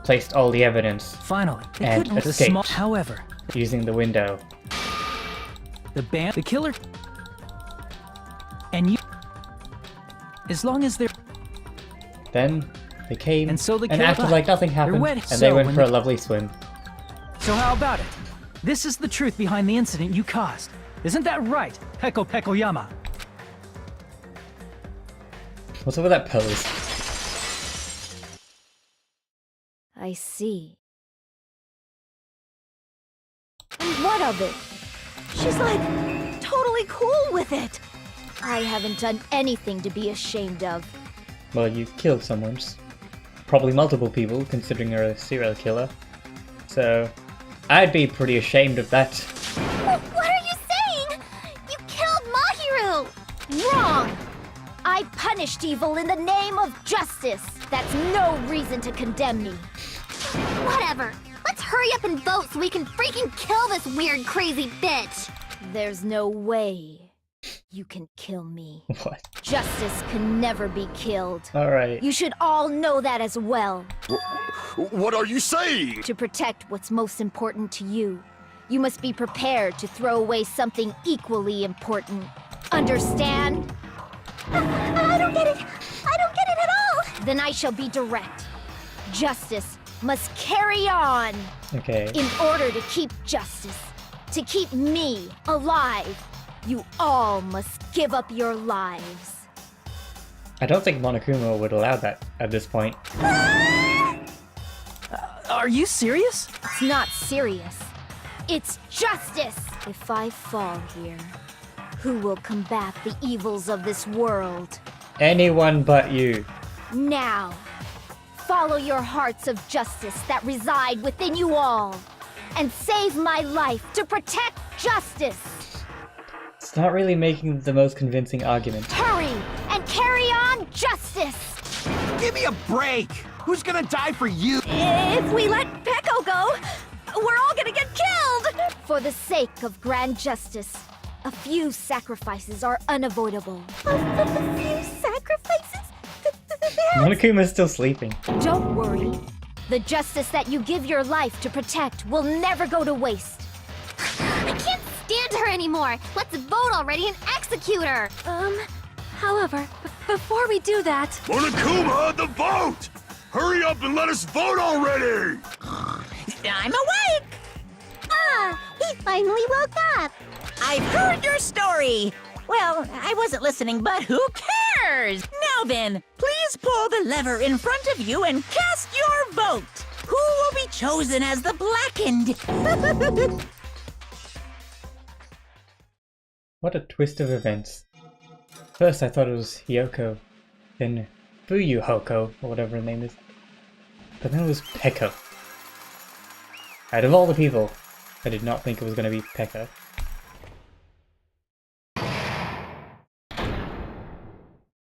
placed all the evidence finally, they and couldn't let the escaped. small. However, using the window. the killer, and you. As long as they're Then they came And so the and killer acted left. like nothing happened, wet, and so they went when for a the- lovely swim. So how about it? This is the truth behind the incident you caused. Isn't that right, Peko Pekoyama? What's up with that pose? I see. And what of it? She's like totally cool with it. I haven't done anything to be ashamed of. Well, you killed someone. Probably multiple people, considering you're a serial killer. So, I'd be pretty ashamed of that. What are you saying? You killed Mahiru! Wrong! I punished evil in the name of justice. That's no reason to condemn me. Whatever. Let's hurry up and vote so we can freaking kill this weird, crazy bitch. There's no way you can kill me. What? Justice can never be killed. Alright. You should all know that as well. What are you saying? To protect what's most important to you, you must be prepared to throw away something equally important. Understand? I don't get it. I don't get it at all. Then I shall be direct. Justice must carry on. Okay. In order to keep justice, to keep me alive, you all must give up your lives. I don't think Monokuma would allow that at this point. Are you serious? It's not serious. It's justice. If I fall here, who will combat the evils of this world? Anyone but you. Now, follow your hearts of justice that reside within you all, and save my life to protect justice. It's not really making the most convincing argument. Hurry and carry on justice. Give me a break! Who's gonna die for you? If we let Peko go, we're all gonna get killed! For the sake of grand justice, a few sacrifices are unavoidable. A few sacrifices? Monokuma's still sleeping. Don't worry. The justice that you give your life to protect will never go to waste. I can't stand her anymore. Let's vote already and execute her. However, before we do that, Monokuma, the vote! Hurry up and let us vote already! I'm awake! Ah, he finally woke up. I've heard your story! Well, I wasn't listening, but who cares? Now then, please pull the lever in front of you and cast your vote! Who will be chosen as the blackened? What a twist of events. First I thought it was Hiyoko, then Fuyuhoko, or whatever her name is. But then it was Pekka. Out of all the people, I did not think it was going to be Pekka.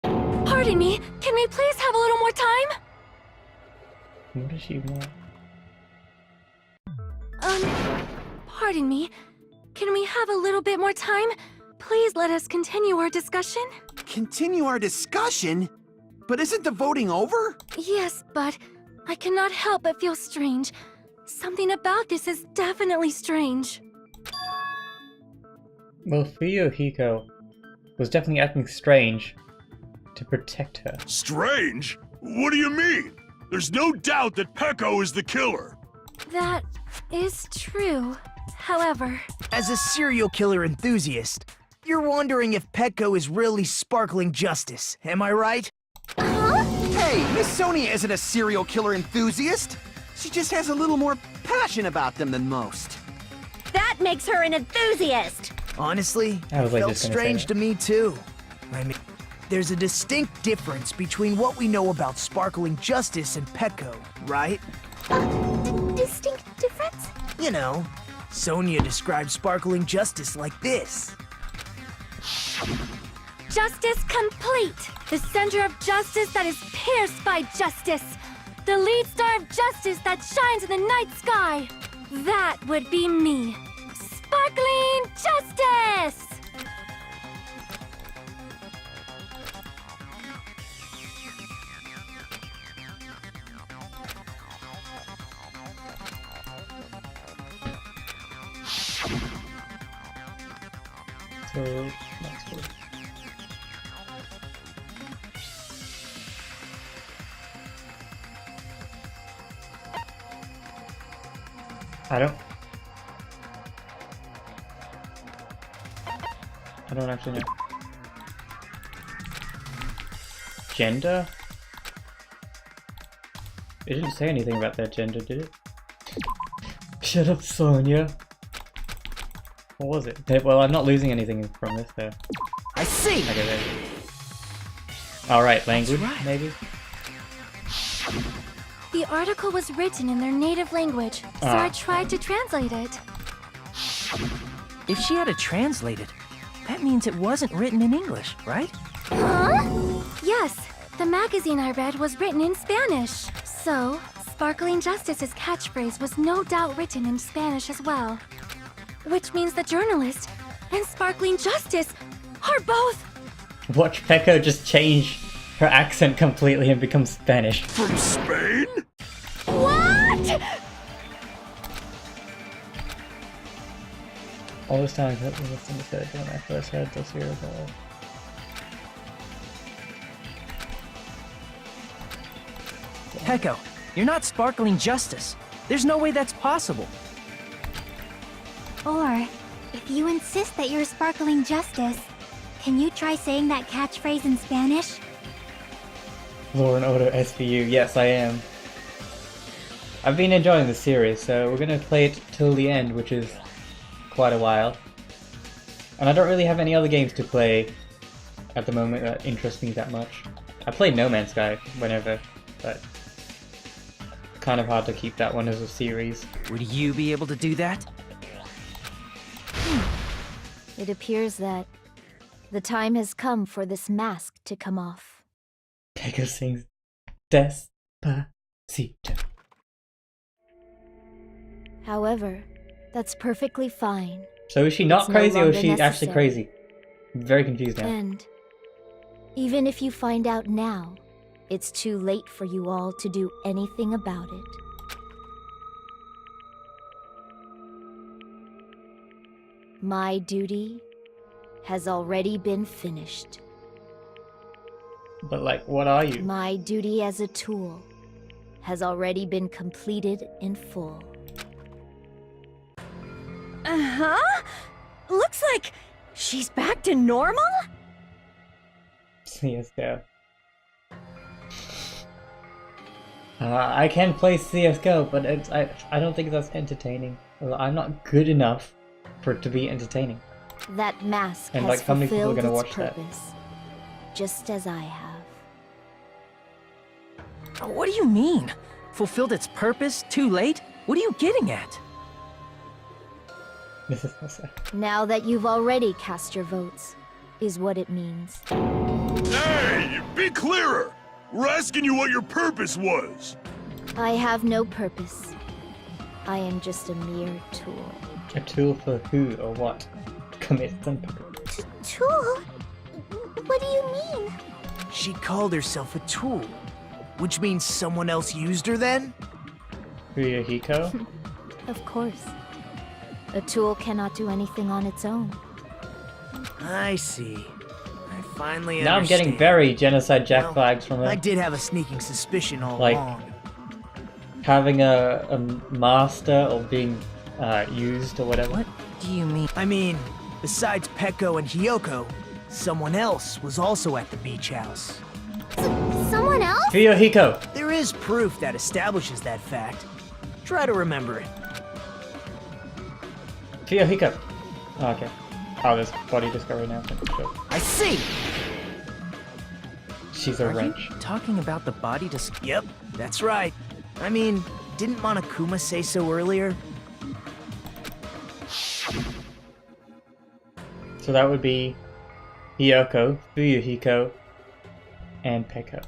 Pardon me, can we please have a little more time? What does she want? Pardon me, can we have a little bit more time? Please let us continue our discussion. Continue our discussion? But isn't the voting over? Yes, but I cannot help but feel strange. Something about this is definitely strange. Well, Fuyuhiko was definitely acting strange to protect her. Strange? What do you mean? There's no doubt that Peko is the killer. That is true. However, As a serial killer enthusiast, you're wondering if Petco is really sparkling justice, am I right? Hey, Miss Sonia isn't a serial killer enthusiast. She just has a little more passion about them than most. That makes her an enthusiast. Honestly, I was it like felt just gonna say strange that. to me too. I mean, there's a distinct difference between what we know about sparkling justice and Petco, right? distinct difference? You know, Sonia described sparkling justice like this. Justice complete! The center of justice that is pierced by justice! The lead star of justice that shines in the night sky! That would be me! Sparkling justice! So, that's cool. I don't actually know. Gender? It didn't say anything about their gender, did it? Shut up, Sonia. What was it? Well, I'm not losing anything from this, though. I see! Okay, there you go. Alright, language, right. maybe? The article was written in their native language, so I tried to translate it. If she had to translate it, that means it wasn't written in English, right? Huh? Yes, the magazine I read was written in Spanish. So, Sparkling Justice's catchphrase was no doubt written in Spanish as well. Which means the journalist and Sparkling Justice are both... Watch Peko just change her accent completely and become Spanish. From Spain? What?! All this time I misunderstood when I first heard this year ago. Peko, you're not sparkling justice. There's no way that's possible. Or, if you insist that you're Sparkling Justice, can you try saying that catchphrase in Spanish? Lauren Auto SVU, yes I am. I've been enjoying the series, so we're gonna play it till the end, which is quite a while. And I don't really have any other games to play at the moment that interest me that much. I played No Man's Sky whenever, but it's kind of hard to keep that one as a series. Would you be able to do that? It appears that the time has come for this mask to come off. Peko sings Despacito. However, that's perfectly fine. So is she not It's no crazy or is longer she actually necessary. crazy? I'm very confused now. And even if you find out now, it's too late for you all to do anything about it. My duty has already been finished. But like, what are you? My duty as a tool has already been completed in full. Uh-huh? Looks like she's back to normal? CSGO. I can play CSGO, but I don't think that's entertaining. I'm not good enough for it to be entertaining. That mask And, has like, how many people are fulfilled gonna its watch that? purpose, just as I have. What do you mean? Fulfilled its purpose too late? What are you getting at? This is Nessa. Now that you've already cast your votes, is what it means. Hey, be clearer! We're asking you what your purpose was! I have no purpose. I am just a mere tool. A tool for who or what? Commit some purpose. Tool? What do you mean? She called herself a tool. Which means someone else used her then? Fuyuhiko? Of course. A tool cannot do anything on its own. I see. I finally Now I'm understand. getting very genocide jack Well, flags from I it. did have a sneaking suspicion all Like- along. Having a master or being used or whatever. What do you mean? I mean, besides Peko and Hiyoko, someone else was also at the beach house. Someone else? Fuyuhiko! There is proof that establishes that fact. Try to remember it. Fuyuhiko! Oh, okay. Oh, there's body discovery now. Sure. I see! She's a Are you wrench. talking about the body Yep, that's right. I mean, didn't Monokuma say so earlier? So that would be Hiyoko, Fuyuhiko, and Peko.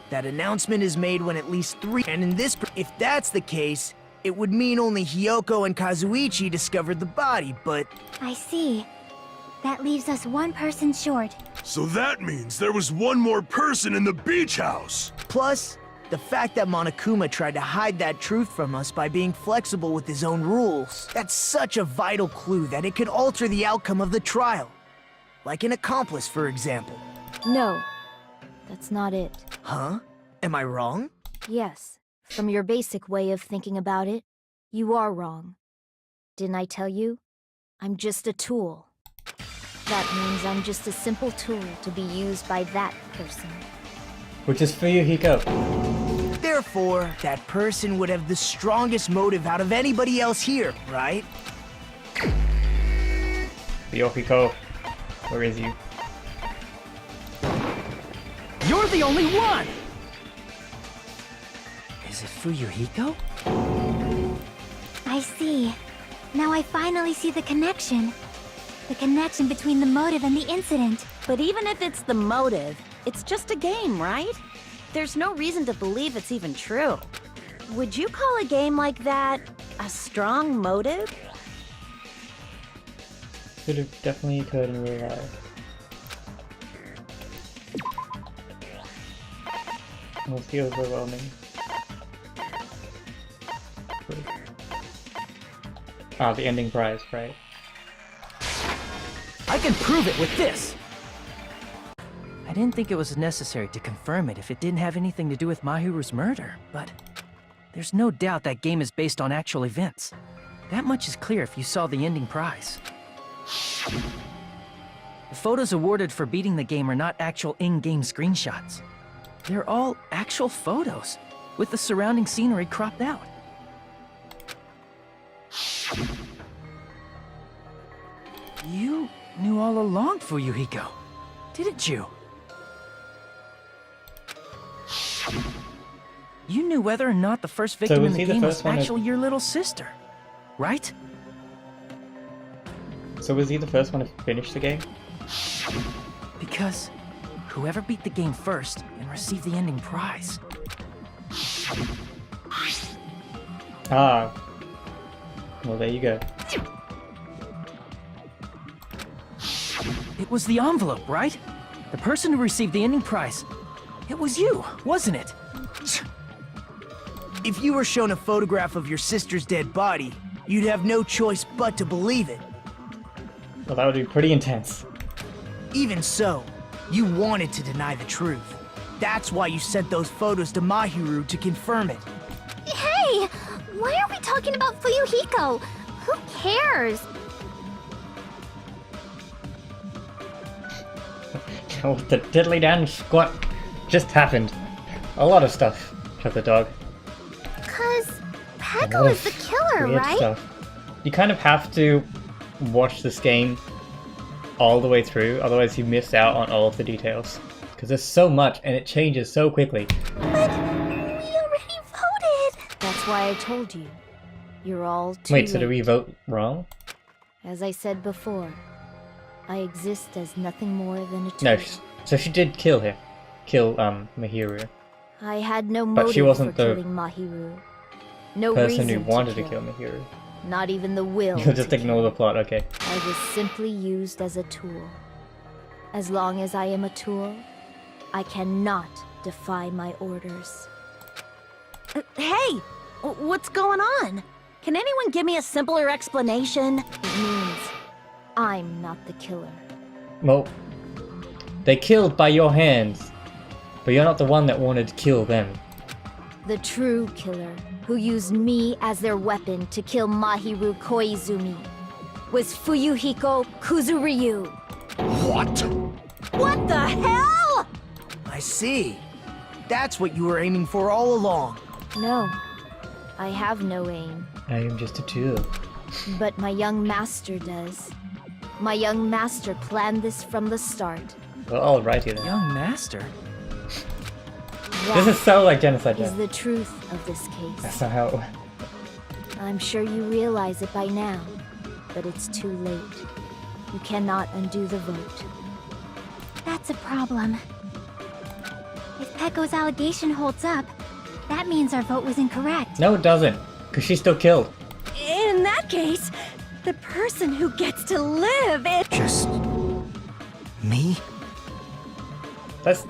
That announcement is made when at least 3, and in this, if that's the case, it would mean only Hiyoko and Kazuichi discovered the body, but I see. That leaves us one person short. So that means there was one more person in the beach house! plus, the fact that Monokuma tried to hide that truth from us by being flexible with his own rules. That's such a vital clue that it could alter the outcome of the trial. Like an accomplice, for example. No, that's not it. Huh? Am I wrong? Yes, from your basic way of thinking about it, you are wrong. Didn't I tell you? I'm just a tool. That means I'm just a simple tool to be used by that person. Which is Fuyuhiko. Therefore, that person would have the strongest motive out of anybody else here, right? Fuyuhiko. Where is you? You're the only one! Is it Fuyuhiko? I see. Now I finally see the connection. The connection between the motive and the incident. But even if it's the motive, it's just a game, right? There's no reason to believe it's even true. Would you call a game like that a strong motive? Could have definitely occurred in real life. What's the overwhelming? Ah, the ending prize, right? I can prove it with this! I didn't think it was necessary to confirm it if it didn't have anything to do with Mahiru's murder, but there's no doubt that game is based on actual events. That much is clear if you saw the ending prize. The photos awarded for beating the game are not actual in-game screenshots. They're all actual photos, with the surrounding scenery cropped out. You knew all along, Fuyuhiko, didn't you? You knew whether or not the first victim in was the he the game was first one to- actually your little sister, right? So was he the first one to finish the game? Because whoever beat the game first and received the ending prize. Ah. Well, there you go. It was the envelope, right? The person who received the ending prize. It was you, wasn't it? If you were shown a photograph of your sister's dead body, you'd have no choice but to believe it. Well, that would be pretty intense. Even so, you wanted to deny the truth. That's why you sent those photos to Mahiru to confirm it. Hey! Why are we talking about Fuyuhiko? Who cares? What the diddly damn squat just happened? A lot of stuff. Shut the dog. Cause A Peko lot is the of killer, weird right? stuff. You kind of have to watch this game all the way through, otherwise you miss out on all of the details. Because there's so much and it changes so quickly. But we already voted. That's why I told you. You're all too Wait, so late. did we vote wrong? As I said before, I exist as nothing more than a tool. No, so she did kill him. Kill, Mahiru. I had no But motive she wasn't for the killing Mahiru. No person reason who wanted to to kill Mahiru. Not even the will. You'll just to ignore kill. the plot, okay. I was simply used as a tool. As long as I am a tool, I cannot defy my orders. Hey! What's going on? Can anyone give me a simpler explanation? It means I'm not the killer. Well, they killed by your hands, but you're not the one that wanted to kill them. The true killer, who used me as their weapon to kill Mahiru Koizumi, was Fuyuhiko Kuzuryu. What? What the hell? I see. That's what you were aiming for all along. No, I have no aim. I am just a tool. But my young master does. My young master planned this from the start. Well, alrighty then. Young master? This is so like genocide. Is Yeah. the truth of this case. That's not how it went. I'm sure you realize it by now, but it's too late. You cannot undo the vote. That's a problem. If Pecco's allegation holds up, that means our vote was incorrect. No, it doesn't. Because she's still killed. In that case, the person who gets to live is... Just... me?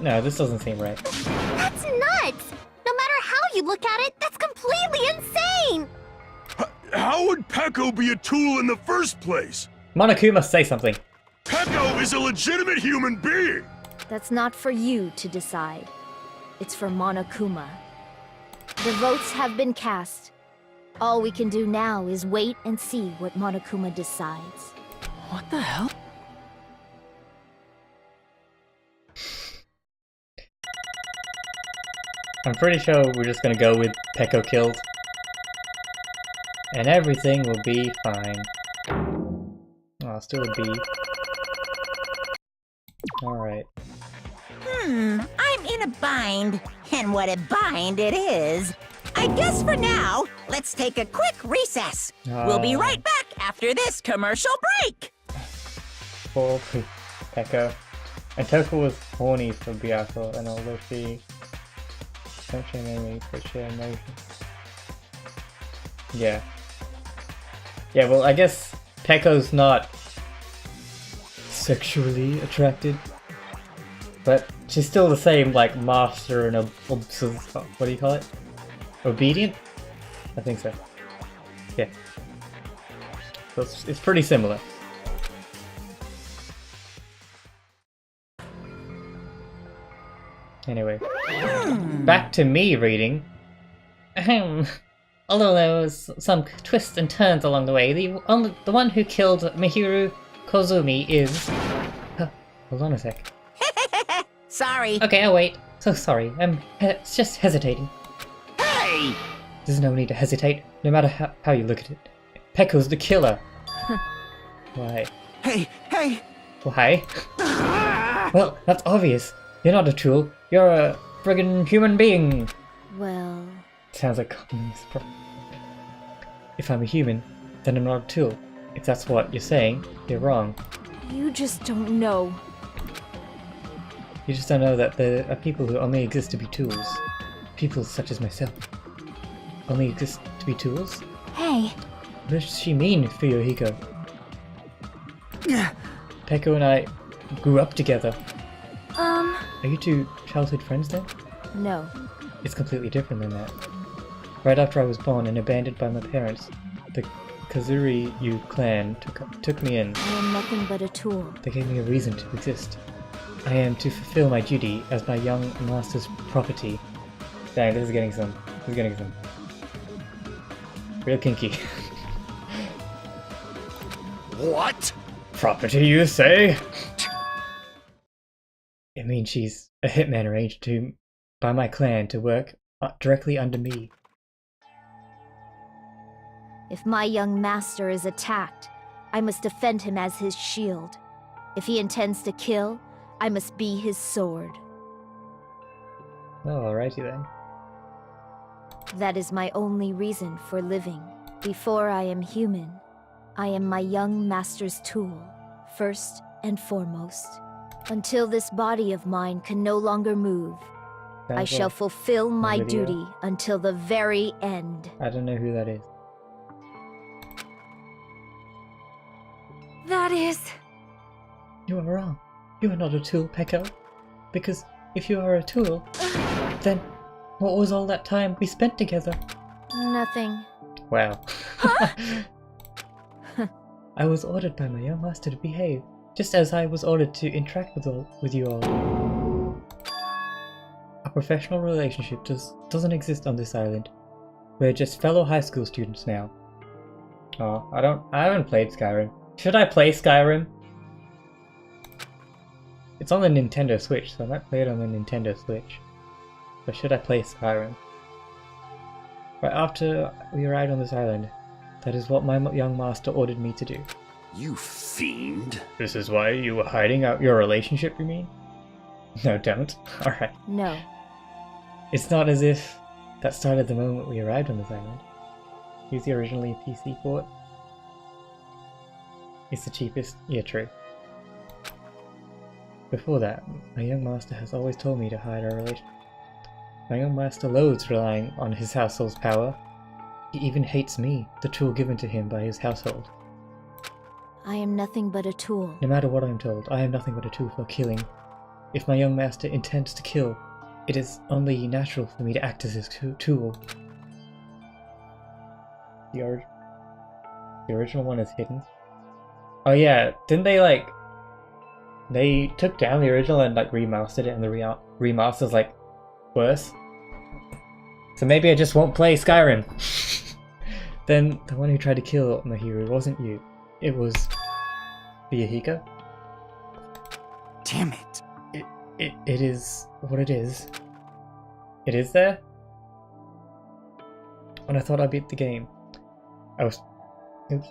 No, this doesn't seem right. That's nuts! No matter how you look at it, that's completely insane! How would Pecco be a tool in the first place? Monokuma, say something. Pecco is a legitimate human being! That's not for you to decide. It's for Monokuma. The votes have been cast. All we can do now is wait and see what Monokuma decides. What the hell? I'm pretty sure we're just gonna go with Pecco killed. And everything will be fine. Oh, still a B. Alright. I'm in a bind. And what a bind it is. I guess for now, let's take a quick recess. We'll be right back after this commercial break. Poor Pecco. And Toko was horny for Byakuya, and although she don't share memories, but share emotions. Yeah. Yeah, well, I guess Pecco's not sexually attracted, but she's still the same, like, master and what do you call it? Obedient? I think so. Yeah. So it's pretty similar. Anyway, back to me reading. Ahem. Although there was some twists and turns along the way, the one who killed Mahiru Kozumi is... hold on a sec. Sorry. Okay, I'll wait. So sorry, I'm just hesitating. Hey! There's no need to hesitate, no matter how you look at it. Pecco's the killer. Why? Hey! Why? Well, that's obvious. You're not a tool. You're a friggin' human being. Well... Sounds like communist. If I'm a human, then I'm not a tool. If that's what you're saying, you're wrong. You just don't know. You just don't know that there are people who only exist to be tools. People such as myself. Only exist to be tools? Hey, What does she mean, Fuyuhiko? Pecco and I grew up together. Are you two childhood friends then? No. It's completely different than that. Right after I was born and abandoned by my parents, the Kazuryu clan took me in. I am nothing but a tool. They gave me a reason to exist. I am to fulfill my duty as my young master's property. Dang, this is getting some. Real kinky. What? Property, you say? It means she's a hitman arranged by my clan to work directly under me. If my young master is attacked, I must defend him as his shield. If he intends to kill, I must be his sword. Oh, alrighty then. That is my only reason for living. Before I am human, I am my young master's tool, first and foremost. Until this body of mine can no longer move, I Sounds shall like fulfill my video. duty until the very end. I don't know who that is. That is... You are wrong. You are not a tool, Peko. Because if you are a tool, then what was all that time we spent together? Nothing. Wow. I was ordered by my young master to behave, just as I was ordered to interact with you all. A professional relationship doesn't exist on this island. We're just fellow high school students now. Oh, I haven't played Skyrim. Should I play Skyrim? It's on the Nintendo Switch, so I might play it on the Nintendo Switch. But should I play Skyrim? Right after we arrived on this island, that is what my young master ordered me to do. You fiend. This is why you were hiding out your relationship, you mean? No, don't. Alright. No. It's not as if that started the moment we arrived on this island. Use the originally PC port. It's the cheapest. Yeah, true. Before that, my young master has always told me to hide our relationship. My young master loathes relying on his household's power. He even hates me, the tool given to him by his household. I am nothing but a tool. No matter what I'm told, I am nothing but a tool for killing. If my young master intends to kill, it is only natural for me to act as his tool. The original one is hidden. Oh yeah, didn't they they took down the original and remastered it, and the remaster's worse? So maybe I just won't play Skyrim. Then the one who tried to kill Mahiru wasn't you. It was Fuyuhiko. Damn it. It is what it is. It is there? When I thought I beat the game, oops,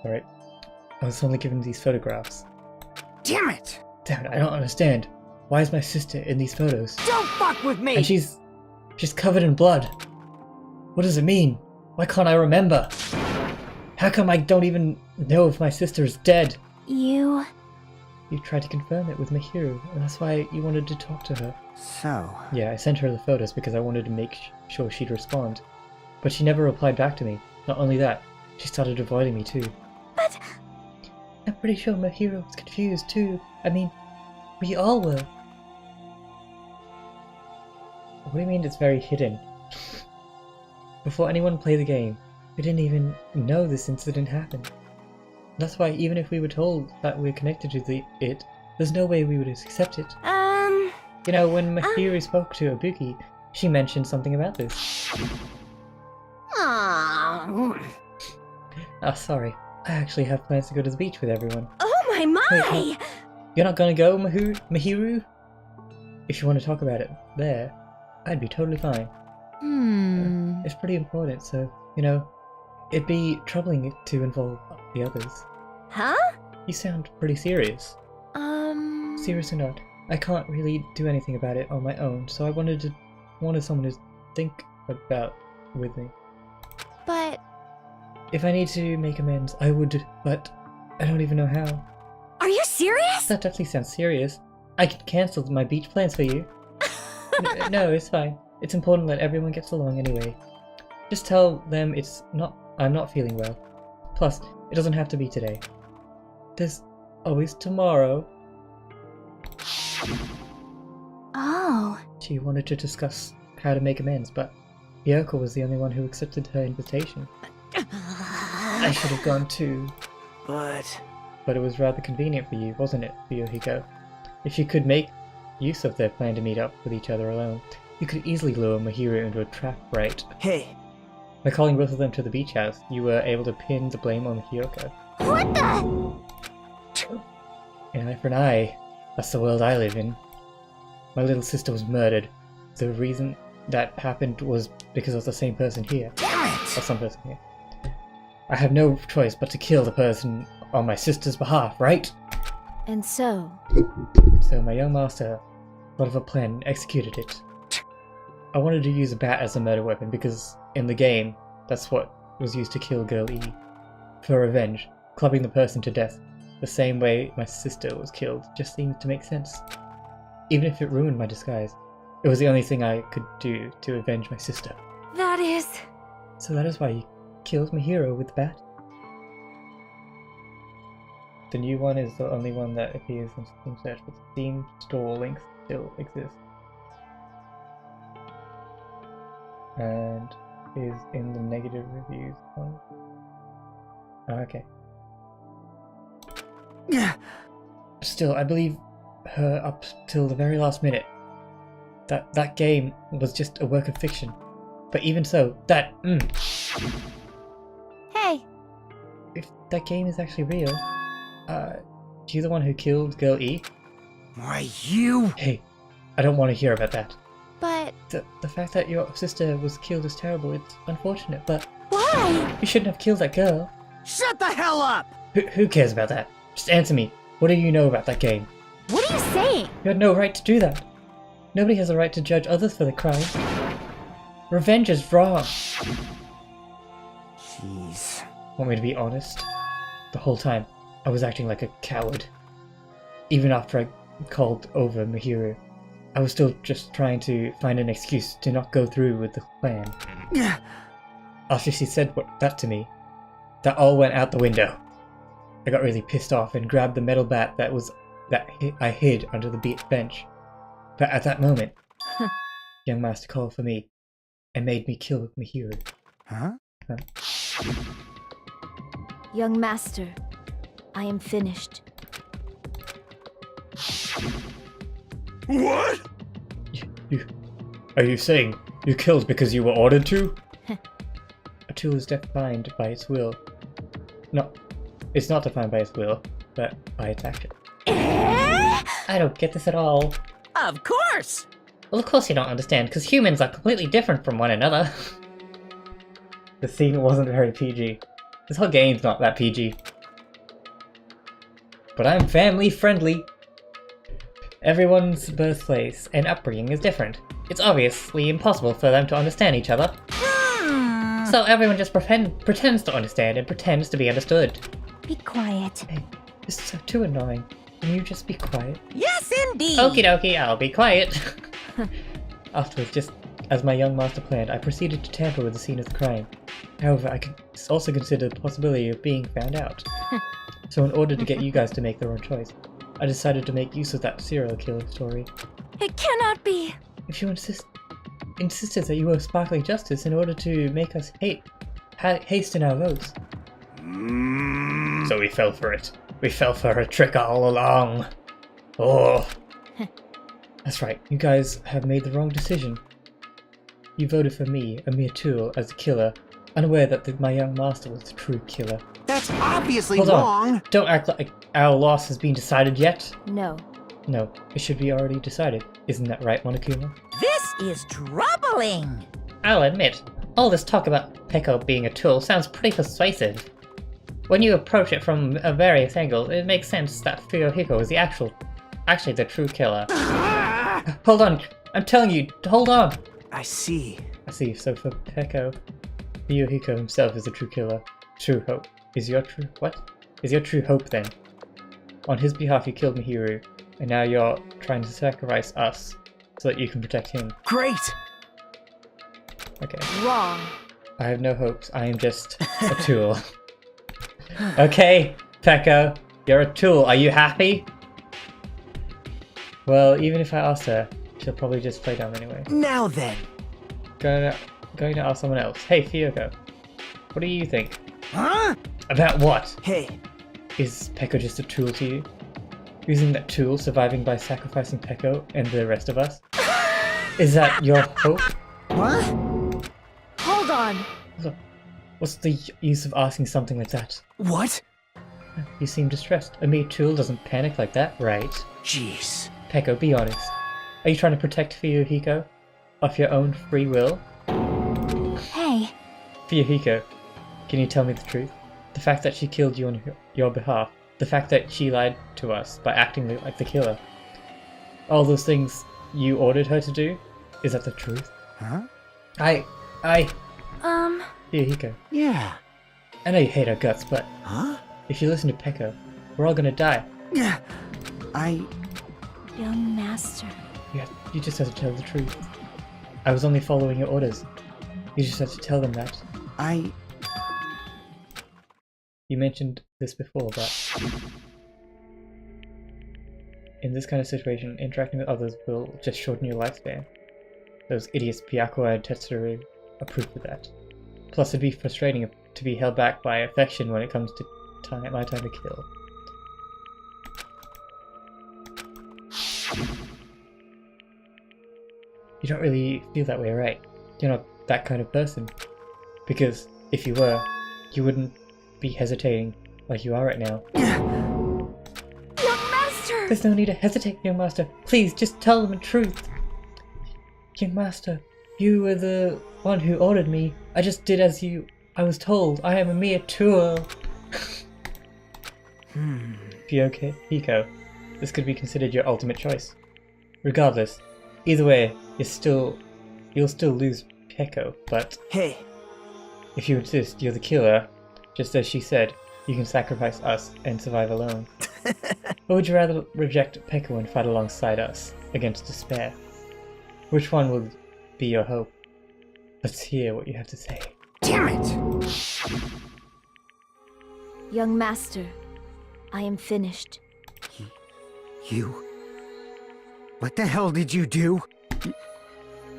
sorry. I was only given these photographs. Damn it! Damn it, I don't understand. Why is my sister in these photos? Don't fuck with me! And she's covered in blood. What does it mean? Why can't I remember? How come I don't even know if my sister is dead? You tried to confirm it with Mahiru, and that's why you wanted to talk to her. So... Yeah, I sent her the photos because I wanted to make sure she'd respond. But she never replied back to me. Not only that, she started avoiding me too. But... I'm pretty sure Mahiru was confused too. I mean, we all were. What do you mean it's very hidden? Before anyone played the game, we didn't even know this incident happened. That's why even if we were told that we're connected to it, there's no way we would accept it. You know, when Mahiru spoke to Ibuki, she mentioned something about this. Aww. Oh, sorry. I actually have plans to go to the beach with everyone. Oh my! Wait, you're not gonna go, Mahiru? If you want to talk about it there, I'd be totally fine. It's pretty important, so, you know, it'd be troubling to involve the others. Huh? You sound pretty serious. Serious or not, I can't really do anything about it on my own, so I wanted someone to think about with me. But... If I need to make amends, I would, but I don't even know how. Are you serious? That definitely sounds serious. I could cancel my beach plans for you. No, it's fine. It's important that everyone gets along anyway. Just tell them I'm not feeling well. Plus, it doesn't have to be today. There's always tomorrow. Oh... She wanted to discuss how to make amends, but Yoko was the only one who accepted her invitation. I should have gone too. But it was rather convenient for you, wasn't it, Fuyuhiko? If you could make use of their plan to meet up with each other alone, you could easily lure Mahiru into a trap, right? hey, By calling both of them to the beach house, you were able to pin the blame on Hyoko. What the? An eye for an eye. That's the world I live in. My little sister was murdered. The reason that happened was because of the same person here. Damn it! Or some person here. I have no choice but to kill the person on my sister's behalf, right? And so, So my young master thought of a plan and executed it. I wanted to use a bat as a murder weapon because in the game, that's what was used to kill Girl E. For revenge, clubbing the person to death the same way my sister was killed just seemed to make sense. Even if it ruined my disguise, it was the only thing I could do to avenge my sister. that is... So that is why you killed my hero with the bat. The new one is the only one that appears in Steam Search, but Steam store links still exist. And is in the negative reviews one. Okay. Still, I believe her up till the very last minute. That game was just a work of fiction. But even so, Hey, if that game is actually real, you the one who killed Girl E? Why, you... Hey, I don't want to hear about that. but The fact that your sister was killed is terrible. It's unfortunate, but why? you shouldn't have killed that girl. Shut the hell up! Who cares about that? Just answer me. What do you know about that game? What are you saying? You had no right to do that. Nobody has a right to judge others for the crime. Revenge is wrong. Jeez. Want me to be honest? The whole time, I was acting like a coward. Even after I called over Mihiru, I was still just trying to find an excuse to not go through with the plan. After she said that to me, that all went out the window. I got really pissed off and grabbed the metal bat I hid under the bench. But at that moment, young master called for me and made me kill Mihiru. Huh? Young master, I am finished. What? Are you saying you killed because you were ordered to? A tool is defined by its will. No, it's not defined by its will, but by its action. I don't get this at all. Of course! Well, of course you don't understand, because humans are completely different from one another. The scene wasn't very PG. This whole game's not that PG. But I'm family friendly. Everyone's birthplace and upbringing is different. It's obviously impossible for them to understand each other. So everyone just pretends to understand and pretends to be understood. Be quiet. Hey, this is so too annoying. Can you just be quiet? Yes, indeed! Okie dokie, I'll be quiet. Afterwards, just as my young master planned, I proceeded to tamper with the scene of the crime. However, I could also consider the possibility of being found out. So in order to get you guys to make the wrong choice, I decided to make use of that serial killer story. It cannot be. If you insisted that you owe Sparkly justice in order to make us hasten our votes. So we fell for it. We fell for her trick all along. Oh. That's right, you guys have made the wrong decision. You voted for me, a mere tool, as the killer, unaware that my young master was the true killer. That's obviously Hold wrong! on. Don't act like our loss has been decided yet. No. No, it should be already decided. Isn't that right, Monokuma? This is troubling! I'll admit, all this talk about Peko being a tool sounds pretty persuasive. When you approach it from various angles, it makes sense that Fuyohiko is actually the true killer. Hold on, I'm telling you, hold on! I see. I see, so for Peko, Fuyohiko himself is the true killer. True hope. Is your true hope then? On his behalf you killed Mihiru, and now you're trying to sacrifice us so that you can protect him. Great! Okay. Wrong. I have no hopes, I am just a tool. Okay, Peko, you're a tool, are you happy? Well, even if I asked her, she'll probably just play dumb anyway. Now then. Going to ask someone else. Hey, Fuyoko, what do you think? Huh? About what? Hey. Is Peko just a tool to you? Using that tool, surviving by sacrificing Peko and the rest of us? Is that your hope? What? Hold on. What's the use of asking something like that? What? You seem distressed. A mere tool doesn't panic like that, right? Jeez. Peko, be honest. Are you trying to protect Fuyuhiko? Of your own free will? Hey. Fuyuhiko, can you tell me the truth? The fact that she killed you on your behalf, The fact that she lied to us by acting like the killer. All those things you ordered her to do? Is that the truth? Huh? Here, Hiko. Yeah. I know you hate our guts, but Huh? if you listen to Peko, we're all gonna die. Yeah. Young master. You just have to tell the truth. I was only following your orders. You just have to tell them that. You mentioned this before, but in this kind of situation, interacting with others will just shorten your lifespan. Those idiots Byakuya and Tetsuru are proof of that. Plus, it'd be frustrating to be held back by affection when it comes to my time to kill. You don't really feel that way, right? You're not that kind of person. Because if you were, you wouldn't be hesitating like you are right now. Young master! There's no need to hesitate, young master. Please, just tell them the truth. Young master, you were the one who ordered me. I just did as I was told. I am a mere tool. Okay, Hiko, this could be considered your ultimate choice. Regardless, either way, you'll still lose Peko, but Hey, if you insist you're the killer, just as she said, you can sacrifice us and survive alone. Or would you rather reject Peko and fight alongside us against despair? Which one will be your hope? Let's hear what you have to say. Damn it! Young master, I am finished. You? What the hell did you do?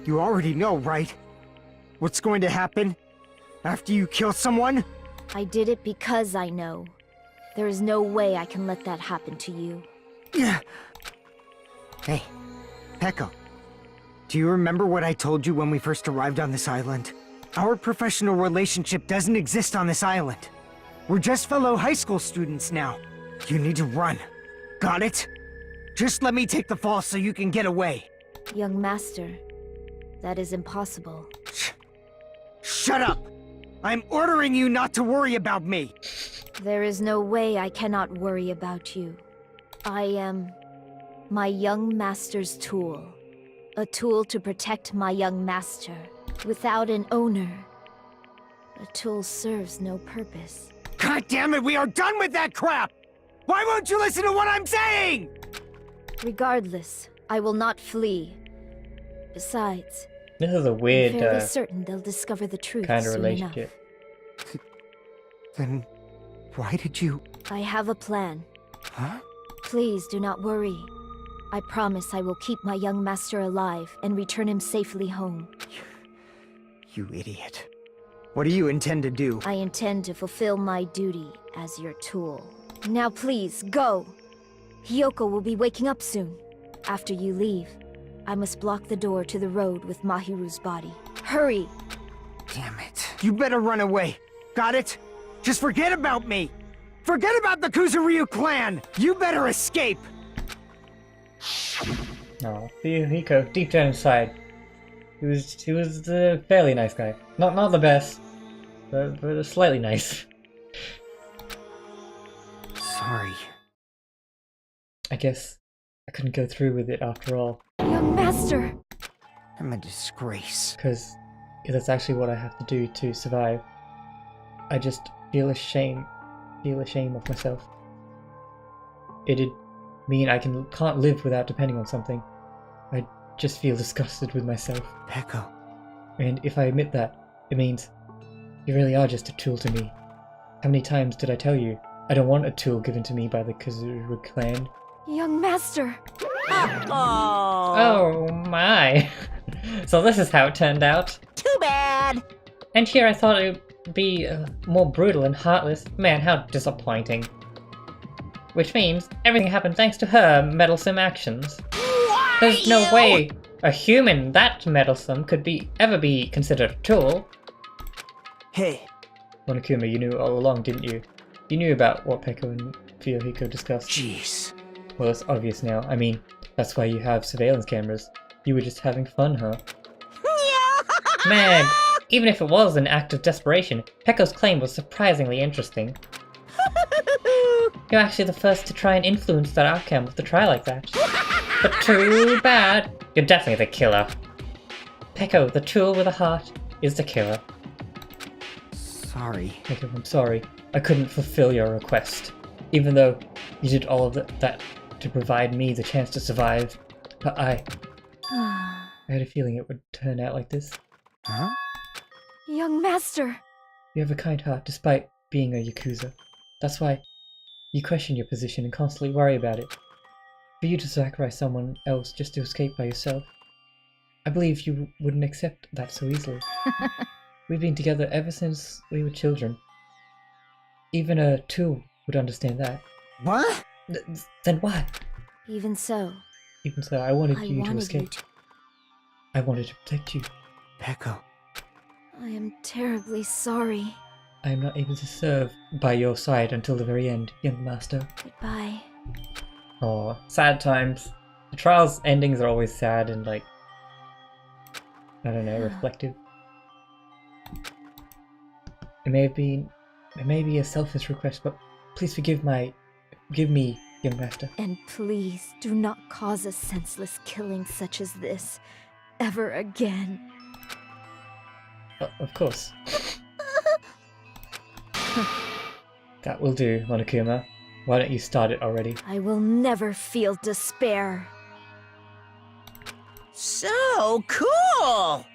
You already know, right? What's going to happen after you kill someone? I did it because I know. There is no way I can let that happen to you. Yeah. Hey, Peko. Do you remember what I told you when we first arrived on this island? Our professional relationship doesn't exist on this island. We're just fellow high school students now. You need to run. Got it? Just let me take the fall so you can get away. Young master, that is impossible. Shut up! I'm ordering you not to worry about me! There is no way I cannot worry about you. I am my young master's tool. A tool to protect my young master. Without an owner, a tool serves no purpose. God damn it, we are done with that crap! Why won't you listen to what I'm saying? Regardless, I will not flee. Besides, This is a I'm weird fairly certain they'll discover the truth kind of soon relationship. Then why did you... enough. I have a plan. Huh? Please do not worry. I promise I will keep my young master alive and return him safely home. You idiot. What do you intend to do? I intend to fulfill my duty as your tool. Now please, go! Hiyoko will be waking up soon. After you leave, I must block the door to the road with Mahiru's body. Hurry! Damn it. You better run away. Got it? Just forget about me! Forget about the Kuzuryu clan! You better escape! No, Hiko, deep down inside, he was a fairly nice guy. Not the best, but slightly nice. Sorry. I guess I couldn't go through with it after all, Young master! I'm a disgrace. because that's actually what I have to do to survive. I just feel ashamed of myself. It'd mean I can't live without depending on something. I just feel disgusted with myself. Peko. And if I admit that, it means you really are just a tool to me. How many times did I tell you? I don't want a tool given to me by the Kuzuru clan. Young master! Oh my! So this is how it turned out. Too bad. And here I thought it would be more brutal and heartless. Man, how disappointing. Which means everything happened thanks to her meddlesome actions. There's no way a human that meddlesome could ever be considered a tool. Hey, Monokuma, you knew all along, didn't you? You knew about what Peko and Fiohiko discussed. Jeez. Well, it's obvious now. I mean, that's why you have surveillance cameras. You were just having fun, huh? Man, even if it was an act of desperation, Peko's claim was surprisingly interesting. You're actually the first to try and influence that outcome with a try like that. But too bad. You're definitely the killer. Peko, the tool with a heart, is the killer. Sorry. Peko, I'm sorry. I couldn't fulfill your request. Even though you did all of that to provide me the chance to survive. But I had a feeling it would turn out like this. Huh? Young master! You have a kind heart despite being a Yakuza. That's why you question your position and constantly worry about it. For you to sacrifice someone else just to escape by yourself, I believe you wouldn't accept that so easily. We've been together ever since we were children. Even a tool would understand that. What? Then why? Even so, Even so, I wanted you to escape. I wanted to protect you. Peko. I am terribly sorry. I am not able to serve by your side until the very end, young master. Goodbye. Oh, sad times. The trials endings are always sad and like, I don't know, reflective. It may be a selfish request, but please forgive me, young master. And please do not cause a senseless killing such as this ever again. Of course. That will do, Monokuma. Why don't you start it already? I will never feel despair. So cool!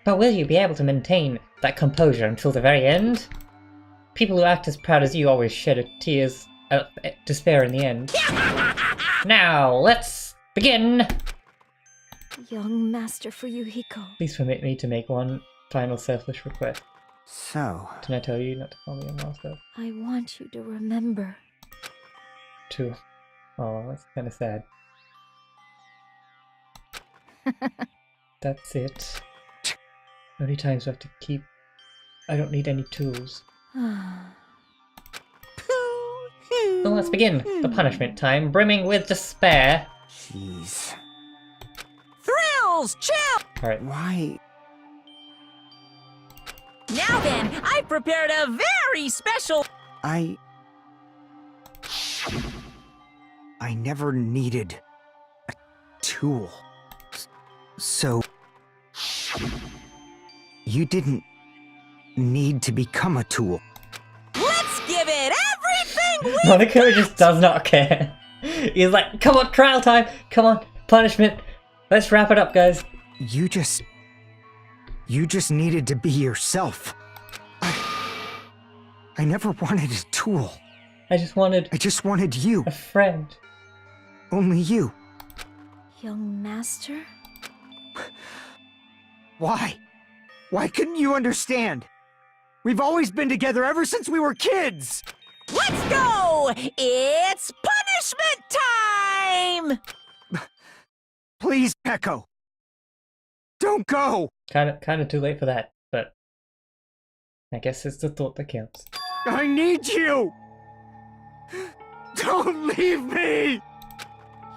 But will you be able to maintain that composure until the very end? People who act as proud as you always shed tears of despair in the end. Now, let's begin! Young Master Fuyuhiko. Please permit me to make one final selfish request. So, Didn't I tell you not to call me a master? I want you to remember. Too. Oh, that's kind of sad. That's it. How many times do I have to keep... I don't need any tools. So let's begin. The punishment time, brimming with despair. jeez. Thrills! Chill! Alright. Why? Now then, I prepared a very special... I never needed a tool. So, you didn't need to become a tool. Let's give it everything we... Monaco just does not care. He's like, come on, trial time! Come on, punishment! Let's wrap it up, guys. You just needed to be yourself. I never wanted a tool. I just wanted you. a friend. Only you. Young Master? Why? Why couldn't you understand? We've always been together ever since we were kids! Let's go! It's punishment time! Please, Peko. Don't go! Kinda too late for that, but I guess it's the thought that counts. I need you! Don't leave me!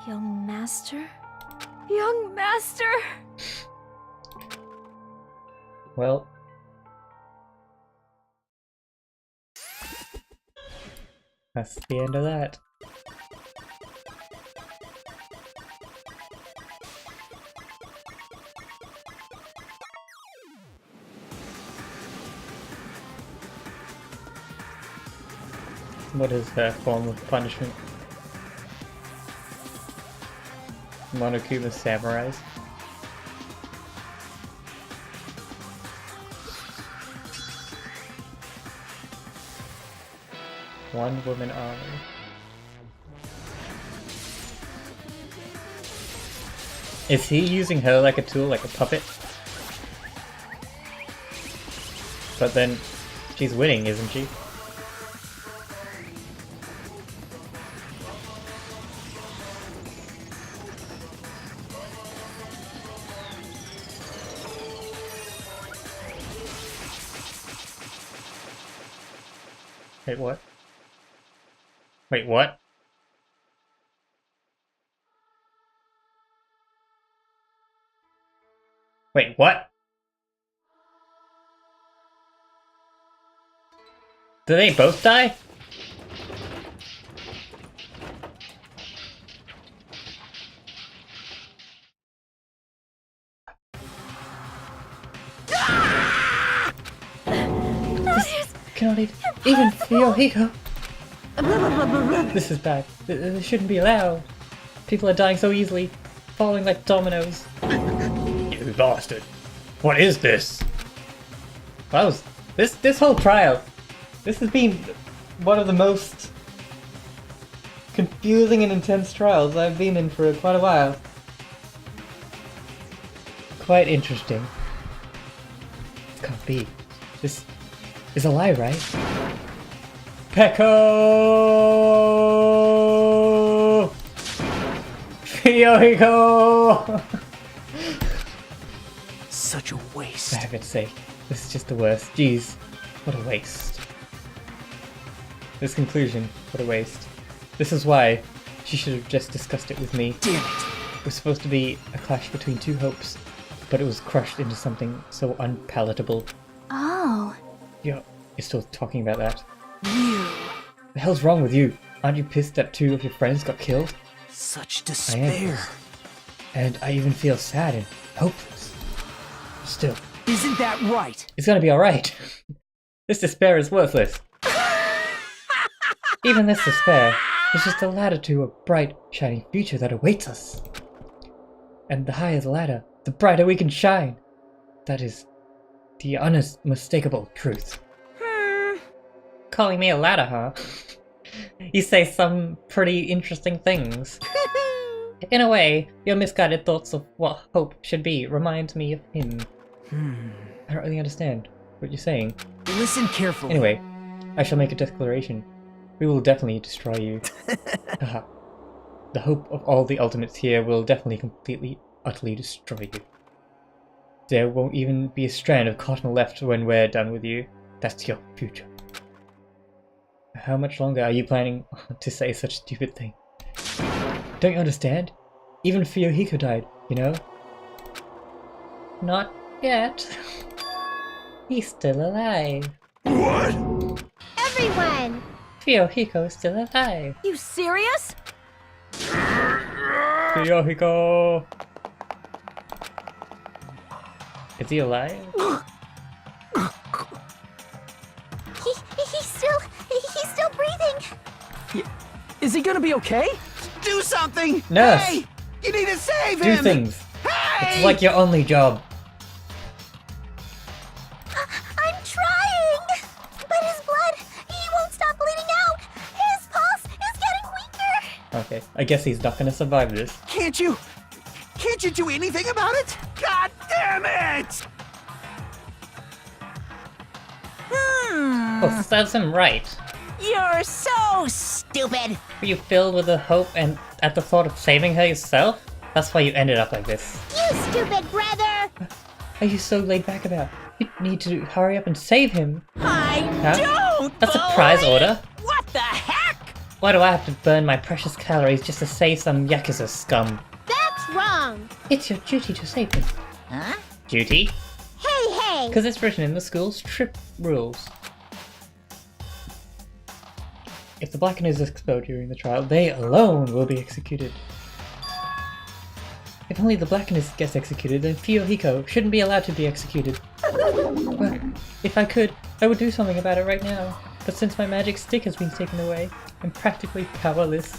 Young Master? Young Master! Well, that's the end of that. What is her form of punishment? Monokuma samurais. One woman army. Is he using her like a tool, like a puppet? But then she's winning, isn't she? Wait, what? Wait, what? Wait, what? Do they both die? cannot even Fiohiko. This is bad. This shouldn't be allowed. People are dying so easily, falling like dominoes. You bastard! What is this? That was this whole trial. This has been one of the most confusing and intense trials I've been in for quite a while. Quite interesting. It can't be. This is a lie, right? Peko! Fiohiko! Such a waste. For heaven's sake, this is just the worst. Jeez, what a waste. This conclusion, what a waste. This is why she should have just discussed it with me. Damn it. It was supposed to be a clash between two hopes, but it was crushed into something so unpalatable. Oh. You're still talking about that? You. The hell's wrong with you? Aren't you pissed that 2 of your friends got killed? Such I am despair. pissed. And I even feel sad and hopeless. Still, Isn't that right? it's gonna be alright. This despair is worthless. Even this despair is just a ladder to a bright, shining future that awaits us. And the higher the ladder, the brighter we can shine. That is the unmistakable truth. Calling me a ladder, huh? You say some pretty interesting things. In a way, your misguided thoughts of what hope should be remind me of him. I don't really understand what you're saying. Listen carefully. Anyway, I shall make a declaration. We will definitely destroy you. Haha. The hope of all the ultimates here will definitely completely, utterly destroy you. There won't even be a strand of cotton left when we're done with you. That's your future. How much longer are you planning to say such a stupid thing? Don't you understand? Even Fiohiko died, you know? Not yet. He's still alive. What? Everyone! Fiohiko is still alive. You serious? Fiohiko! Is he alive? He's still breathing. Is he gonna be okay? Do something! Nurse! Hey! You need to save Do him! things! Hey! It's like your only job. I'm trying! But his blood, he won't stop bleeding out! His pulse is getting weaker! Okay, I guess he's not gonna survive this. Can't you do anything about it? God damn it! Oh, serves him right. You're so stupid. Were you filled with the hope and at the thought of saving her yourself? That's why you ended up like this. You stupid brother! Are you so laid back about? You need to hurry up and save him. I Huh? don't. That's a prize believe- order. What the heck? Why do I have to burn my precious calories just to save some Yakuza scum? That's wrong! It's your duty to save them. Huh? Duty? Hey! Because it's written in the school's trip rules. If the Blackeners explode during the trial, they alone will be executed. If only the Blackeners gets executed, then Fiohiko shouldn't be allowed to be executed. Well, if I could, I would do something about it right now. But since my magic stick has been taken away, I'm practically powerless.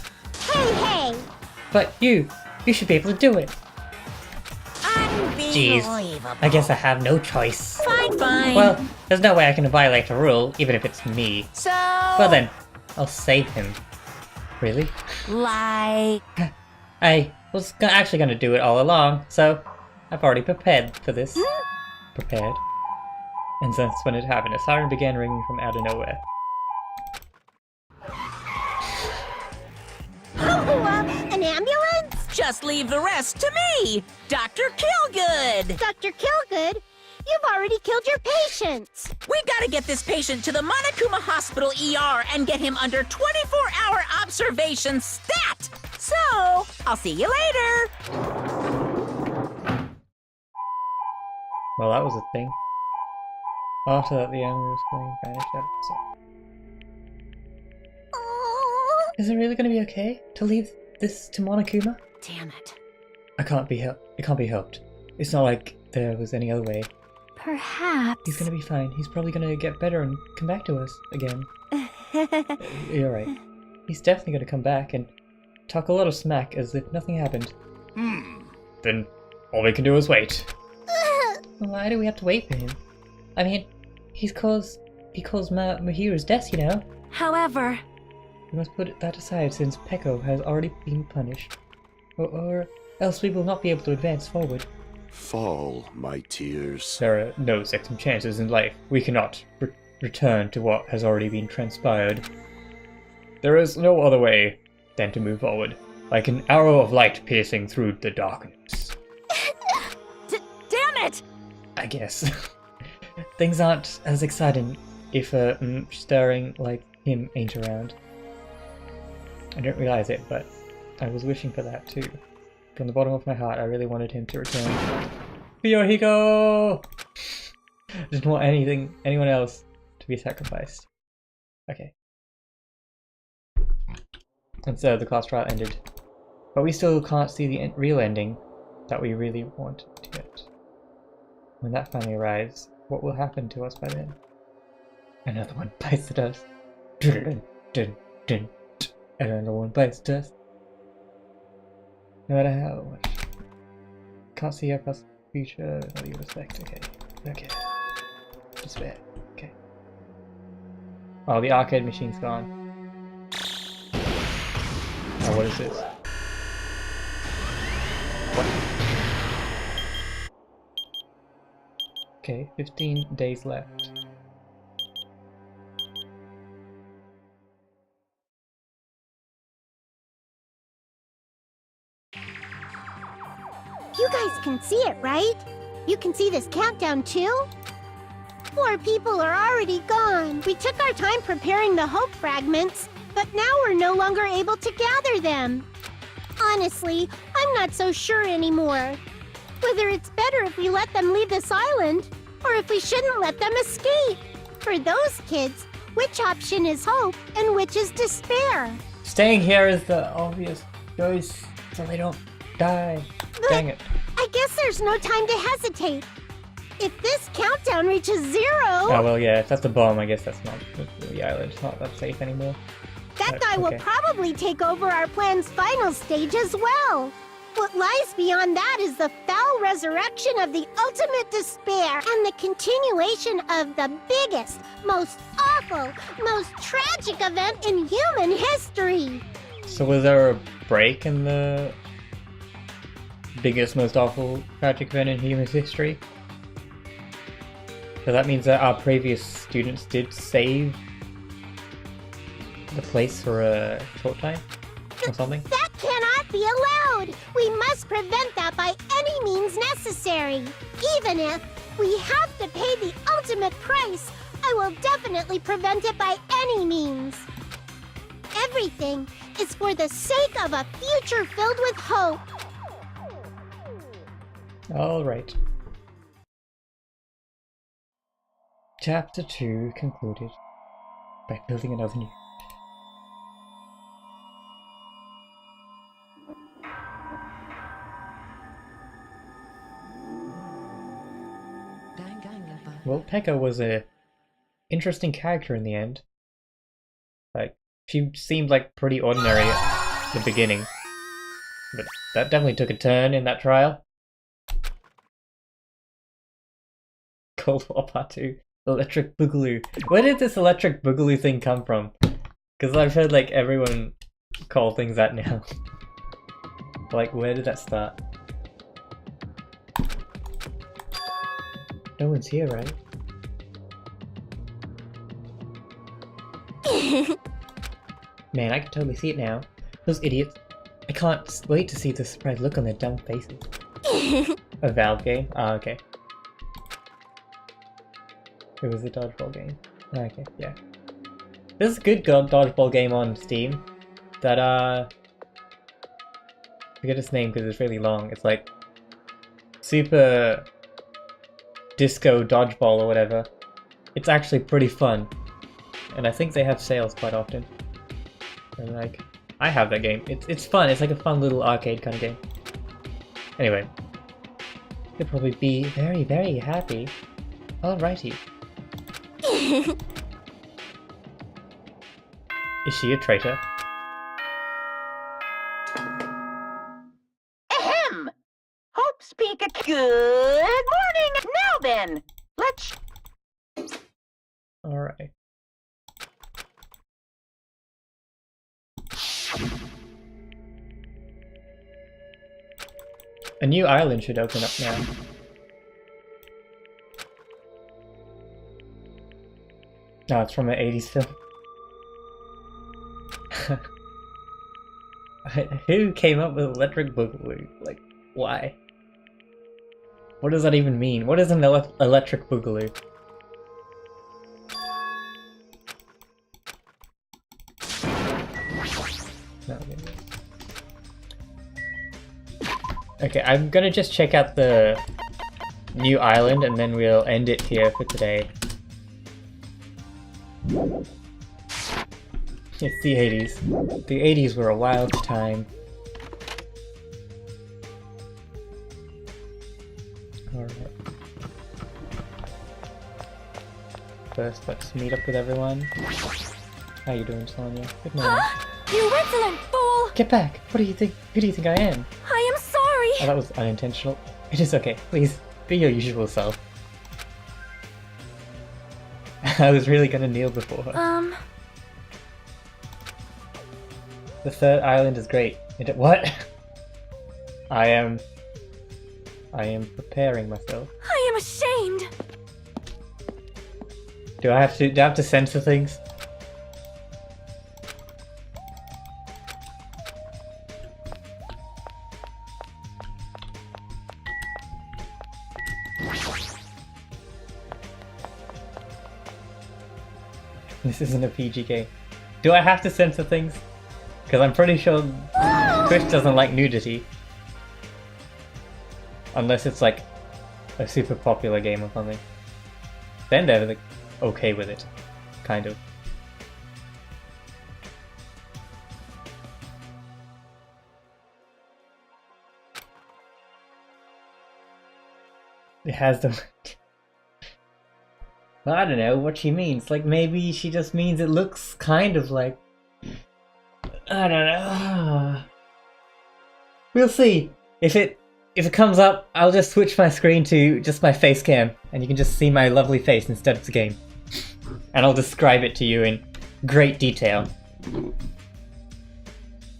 Hey! But you should be able to do it. Unbelievable. I guess I have no choice. Fine. Well, there's no way I can violate a rule, even if it's me. So. Well then, I'll save him. Really? Like. I was actually gonna do it all along, so I've already prepared for this. Prepared. And that's when it happened. A siren began ringing from out of nowhere. An ambulance? Just leave the rest to me, Dr. Killgood. Dr. Killgood? You've already killed your patients! We gotta get this patient to the Monokuma Hospital ER and get him under 24-hour observation stat! So, I'll see you later! Well, that was a thing. After that, the ambulance plane vanished out of sight. Is it really gonna be okay to leave this to Monokuma? Damn it. It can't be helped. It can't be helped. It's not like there was any other way. Perhaps. He's gonna be fine. He's probably gonna get better and come back to us again. You're right. He's definitely gonna come back and talk a lot of smack as if nothing happened. Then all we can do is wait. Why do we have to wait for him? I mean, he calls Mahiru's death, you know? However... We must put that aside since Peko has already been punished. Or else we will not be able to advance forward. Fall, my tears. There are no second chances in life. We cannot return to what has already been transpired. There is no other way than to move forward, like an arrow of light piercing through the darkness. Damn it! I guess. Things aren't as exciting if staring like him ain't around. I didn't realize it, but I was wishing for that too. From the bottom of my heart, I really wanted him to return. Yohiko! Didn't want anyone else to be sacrificed. Okay. And so the class trial ended. But we still can't see the real ending that we really want to get. When that finally arrives, what will happen to us by then? Another one bites the dust. Dun, dun, dun. Another one bites the dust. No matter how much. Can't see our past future, what do you expect? Okay. Despair. Okay. Oh, the arcade machine's gone. Oh, what is this? What? Okay, 15 days left. You guys can see it, right? You can see this countdown too? 4 people are already gone. We took our time preparing the hope fragments, but now we're no longer able to gather them. Honestly, I'm not so sure anymore. Whether it's better if we let them leave this island, or if we shouldn't let them escape. For those kids, which option is hope and which is despair? Staying here is the obvious choice, so they don't die. But Dang it. I guess there's no time to hesitate. If this countdown reaches 0... Oh, well, yeah, if that's a bomb, I guess that's not the island. It's not that safe anymore. That guy will probably take over our plan's final stage as well. What lies beyond that is the foul resurrection of the ultimate despair and the continuation of the biggest, most awful, most tragic event in human history. So was there a break in the biggest, most awful, tragic event in human history? So that means that our previous students did save the place for a short time? Or something? That cannot be allowed! We must prevent that by any means necessary. Even if we have to pay the ultimate price, I will definitely prevent it by any means. Everything is for the sake of a future filled with hope. Alright. Chapter 2 concluded by building another new. Well, Pekka was a interesting character in the end. Like, she seemed like pretty ordinary at the beginning. But that definitely took a turn in that trial. Cold War Part 2. Electric Boogaloo. Where did this Electric Boogaloo thing come from? Because I've heard like everyone call things that now. Like, where did that start? No one's here, right? Man, I can totally see it now. Those idiots. I can't wait to see the surprised look on their dumb faces. A Valve game? Ah, okay. It was a dodgeball game. Okay, yeah. There's a good dodgeball game on Steam that, I forget its name because it's really long. It's like Super Disco Dodgeball or whatever. It's actually pretty fun. And I think they have sales quite often. And like, I have that game. It's fun. It's like a fun little arcade kind of game. Anyway. You'll probably be very, very happy Alrighty. Is she a traitor? Ahem! Hope speak a good morning. Now then, let's... Alright. A new island should open up now. No, it's from an 80s film. Who came up with electric boogaloo? Like, why? What does that even mean? What is an electric boogaloo? No, okay, I'm gonna just check out the new island and then we'll end it here for today. It's the 80s. The 80s were a wild time. Alright. First, let's meet up with everyone. How you doing, Sonia? Good morning. You insolent fool! Get back! What do you think? Who do you think I am? I am sorry! Oh, that was unintentional. It is okay. Please, be your usual self. I was really gonna kneel before her. The third island is great. What? I am preparing myself. I am ashamed! Do I have to censor things? This isn't a PG game. Do I have to censor things? Because I'm pretty sure Twitch doesn't like nudity. Unless it's like a super popular game or something. Then they're like okay with it. Kind of. It has the... I don't know what she means. Like, maybe she just means it looks kind of like... I don't know. We'll see. If it comes up, I'll just switch my screen to just my face cam, and you can just see my lovely face instead of the game. And I'll describe it to you in great detail.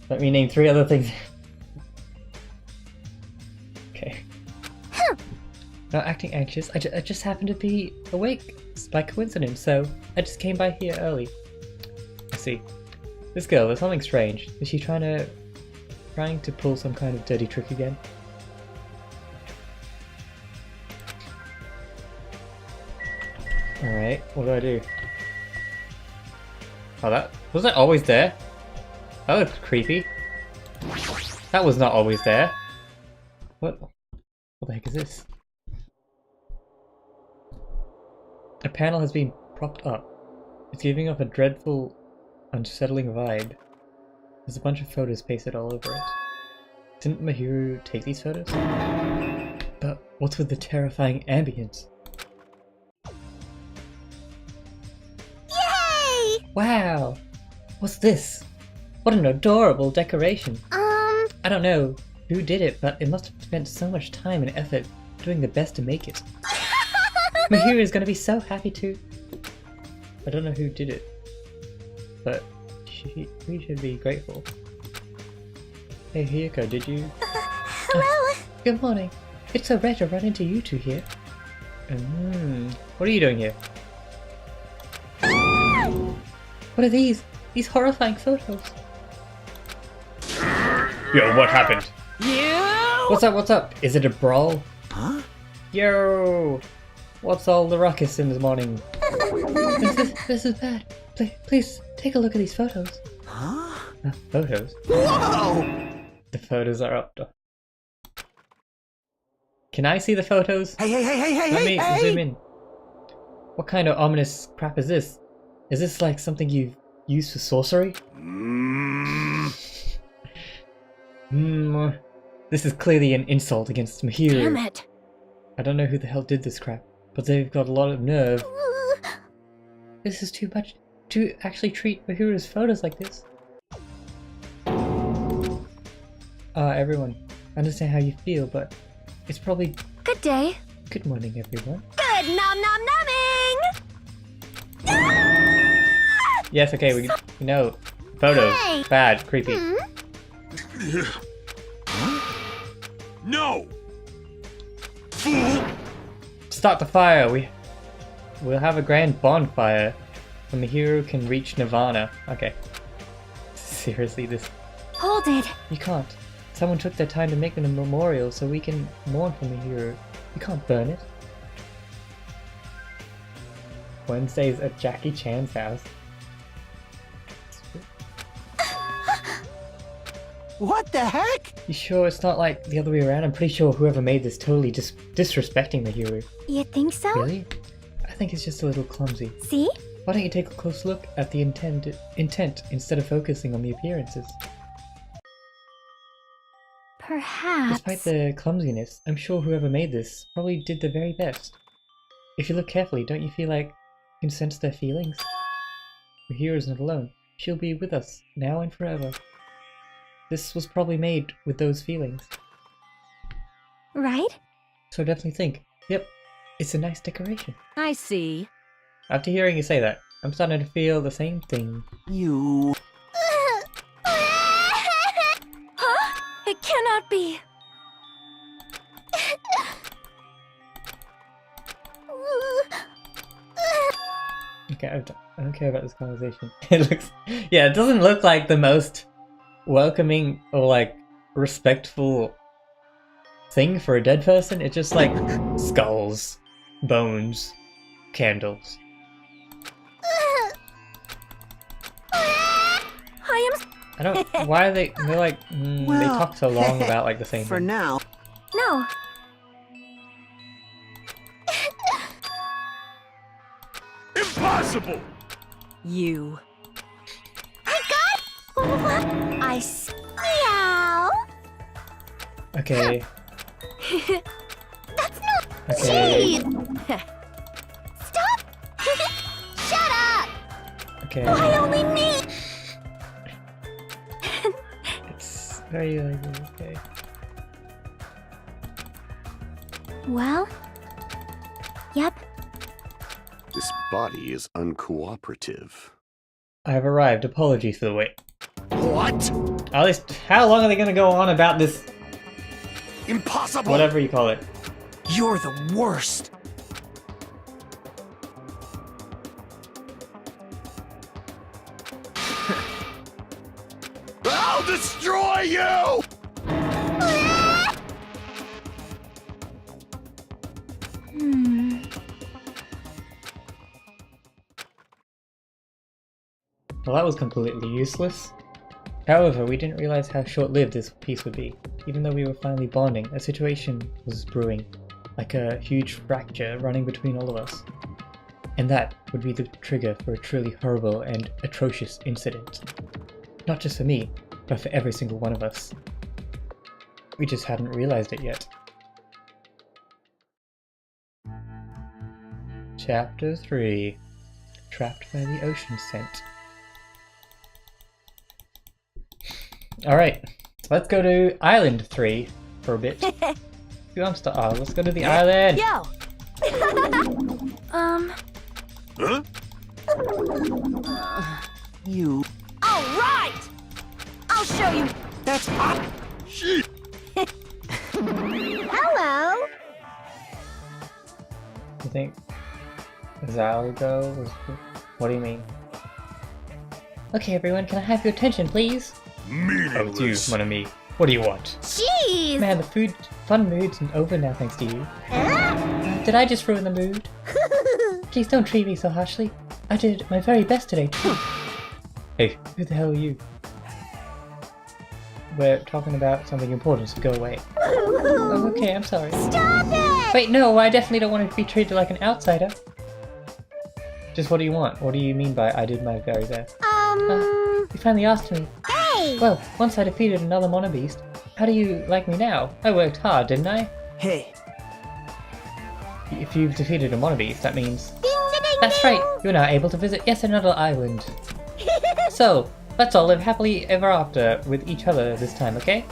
Let me name 3 other things. Okay. Not acting anxious, I just happened to be awake by coincidence, so I just came by here early. I see. This girl, there's something strange. Is she trying to pull some kind of dirty trick again? Alright, what do I do? Oh, that... was that always there? That looks creepy. That was not always there. What the heck is this? A panel has been propped up. It's giving off a dreadful, unsettling vibe. There's a bunch of photos pasted all over it. Didn't Mahiru take these photos? But what's with the terrifying ambience? Yay! Wow! What's this? What an adorable decoration! I don't know who did it, but it must have spent so much time and effort doing the best to make it. Mahiru is gonna be so happy too. I don't know who did it, but we should be grateful. Hey Hiyoko, did you? Hello? Good morning. It's so rare to run into you two here. What are you doing here? What are these? These horrifying photos. Yo, what happened? You! What's up, what's up? Is it a brawl? Huh? Yo! What's all the ruckus in the morning? This is bad. Please, take a look at these photos. Huh? Photos? Whoa! The photos are up. Can I see the photos? Hey! Let me zoom in. What kind of ominous crap is this? Is this like something you've used for sorcery? This is clearly an insult against Mahiru. Damn it! I don't know who the hell did this crap, but they've got a lot of nerve. This is too much to actually treat Mahiru's photos like this. Everyone, I understand how you feel, but it's probably... Good day. Good morning, everyone. Good nom nom numbing! Yes, okay, we know. Photos. Hey! Bad, creepy. No! Fool! Start the fire! We'll have a grand bonfire when Mahiru can reach Nirvana. Okay. Seriously, this... Hold it. You can't. Someone took their time to make it a memorial so we can mourn for Mahiru. You can't burn it. Wednesdays at Jackie Chan's house. What the heck? You sure it's not like the other way around? I'm pretty sure whoever made this totally just disrespecting Mahiru. You think so? Really? I think it's just a little clumsy. See? Why don't you take a close look at the intent instead of focusing on the appearances? Perhaps. Despite the clumsiness, I'm sure whoever made this probably did their very best. If you look carefully, don't you feel like you can sense their feelings? Mahiru's not alone. She'll be with us, now and forever. This was probably made with those feelings. Right? So definitely think, yep, it's a nice decoration. I see. After hearing you say that, I'm starting to feel the same thing. You... Huh? It cannot be. Okay, I don't care about this conversation. It looks... Yeah, it doesn't look like the most welcoming or like respectful thing for a dead person. It's just like skulls, bones, candles. I don't... Why are they... They're like... they Well, talk so long about like the same For thing. now. No. Impossible! You. I meow. Okay. That's not. Okay. Jeez. Stop. Shut up. Okay. I only need. It's very okay. Well? Yep. This body is uncooperative. I have arrived. Apologies for the wait. What? At least, how long are they gonna go on about this? Impossible! Whatever you call it. You're the worst. I'll destroy you! Well, that was completely useless. However, we didn't realize how short-lived this piece would be. Even though we were finally bonding, a situation was brewing, like a huge fracture running between all of us. And that would be the trigger for a truly horrible and atrocious incident. Not just for me, but for every single one of us. We just hadn't realized it yet. Chapter 3. Trapped by the ocean scent. Alright, let's go to Island 3 for a bit. Let's go to the island! Yo! Huh? You... Alright! I'll show you! That's hot! Shit! Hello. You think Zal will go? What do you mean? Okay everyone, can I have your attention please? Oh, it's you, mon ami. What do you want? Jeez. Man, the fun mood's over now thanks to you. Did I just ruin the mood? Please don't treat me so harshly. I did my very best today too. Hey, who the hell are you? We're talking about something important, so go away. Oh, okay, I'm sorry. Stop it. Wait, no, I definitely don't want to be treated like an outsider. Just what do you want? What do you mean by I did my very best? You finally asked me. Hey. Well, once I defeated another Mono Beast, how do you like me now? I worked hard, didn't I? Hey, You if you've defeated in one of these, that means... Ding, ding, ding, That's right, you're now able to visit yet another island. So, let's all live happily ever after with each other this time, okay?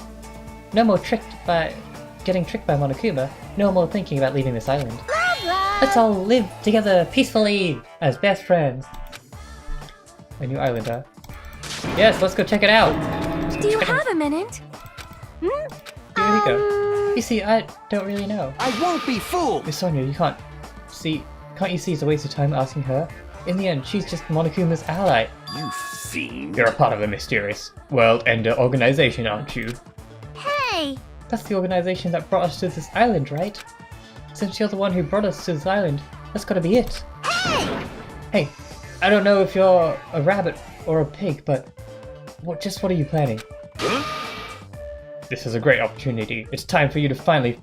No more getting tricked by Monokuma, no more thinking about leaving this island. Love, love. Let's all live together peacefully as best friends. A new island, huh? Yes, let's go check it out! Do you have a minute? Here we go. You see, I don't really know. I won't be fooled! Miss Sonia, can't you see it's a waste of time asking her? In the end, she's just Monokuma's ally. You fiend. You're a part of a mysterious world-ender organization, aren't you? Hey! That's the organization that brought us to this island, right? Since you're the one who brought us to this island, that's gotta be it. Hey! Hey, I don't know if you're a rabbit or a pig, but what are you planning? This is a great opportunity. It's time for you to finally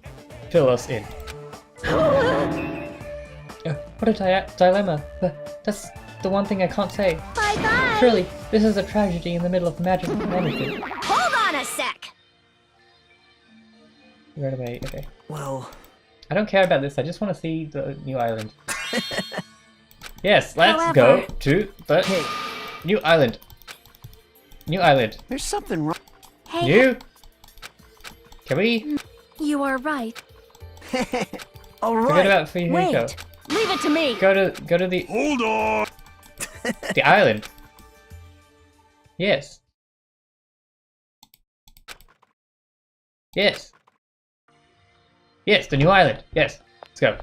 fill us in. What a dilemma. That's the one thing I can't say. Bye-bye. Surely, this is a tragedy in the middle of magic management. Hold on a sec! You ran away, okay. Well, I don't care about this, I just want to see the new island. Yes, let's go to the new island. New island. There's something wrong. Hey, New? Can we? you are right. all Forget right. about Fuyuhiko. Wait! Leave it to me! Go to the Hold on! the island. Yes. Yes. Yes, the new island. Yes. Let's go.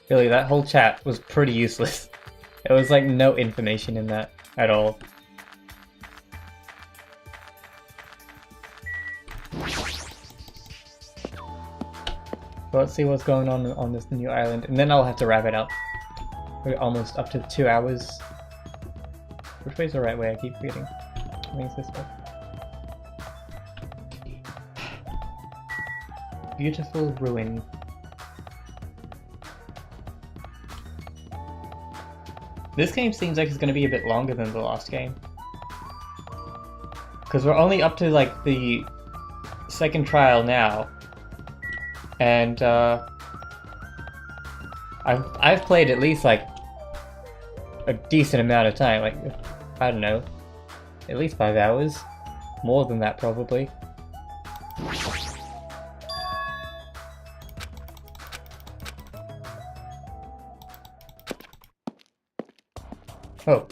Really, that whole chat was pretty useless. There was like no information in that at all. But let's see what's going on this new island, and then I'll have to wrap it up. We're almost up to 2 hours. Which way's the right way? I keep forgetting. I think it's this way. Beautiful ruin. This game seems like it's going to be a bit longer than the last game. Because we're only up to like the second trial now. And I've played at least like a decent amount of time, like I don't know, at least 5 hours, more than that probably. Oh,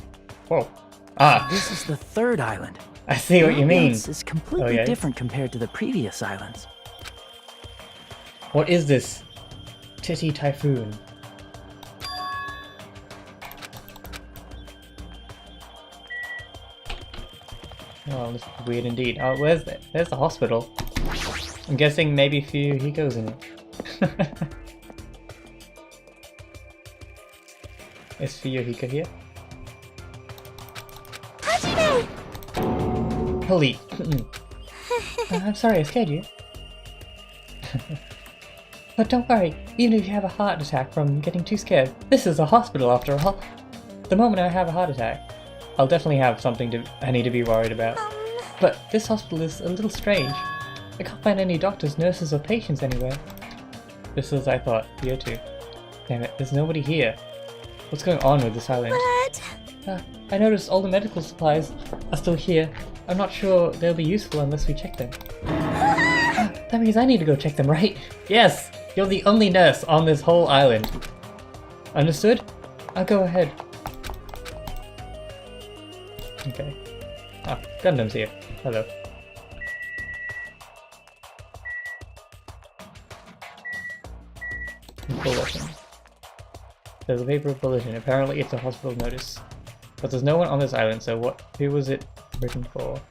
whoa, ah! This is the third island. I see what you mean. This is completely Okay. different compared to the previous islands. What is this? Titty Typhoon. Oh, this is weird indeed. Oh, there's the hospital. I'm guessing maybe Fuyuhiko's in it. Is Fuyuhiko here? Holy. I'm sorry, I scared you. But don't worry, even if you have a heart attack from getting too scared, this is a hospital after all. The moment I have a heart attack, I'll definitely have something I need to be worried about. But this hospital is a little strange. I can't find any doctors, nurses, or patients anywhere. Just as I thought, here too. Damn it, there's nobody here. What's going on with this island? What? I noticed all the medical supplies are still here. I'm not sure they'll be useful unless we check them. That means I need to go check them, right? Yes! You're the only nurse on this whole island. Understood? I'll go ahead. Okay. Ah, Gundam's here. Hello. Bulletin. There's a paper bulletin. Apparently it's a hospital notice. But there's no one on this island, so who was it written for?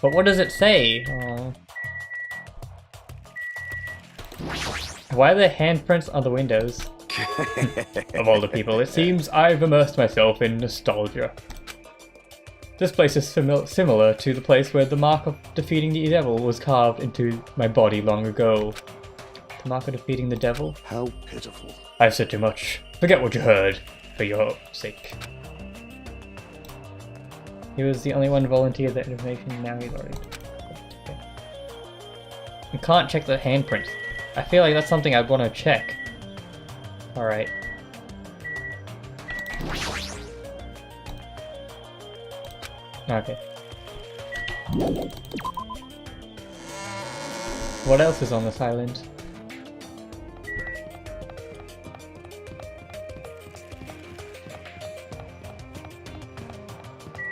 But what does it say? Why are there handprints on the windows? Of all the people, it seems I've immersed myself in nostalgia. This place is similar to the place where the mark of defeating the devil was carved into my body long ago. Marco defeating the devil? How pitiful. I've said too much. Forget what you heard, for your sake. He was the only one who volunteered that information, now he's already... Okay. You can't check the handprints. I feel like that's something I'd want to check. Alright. Okay. What else is on this island?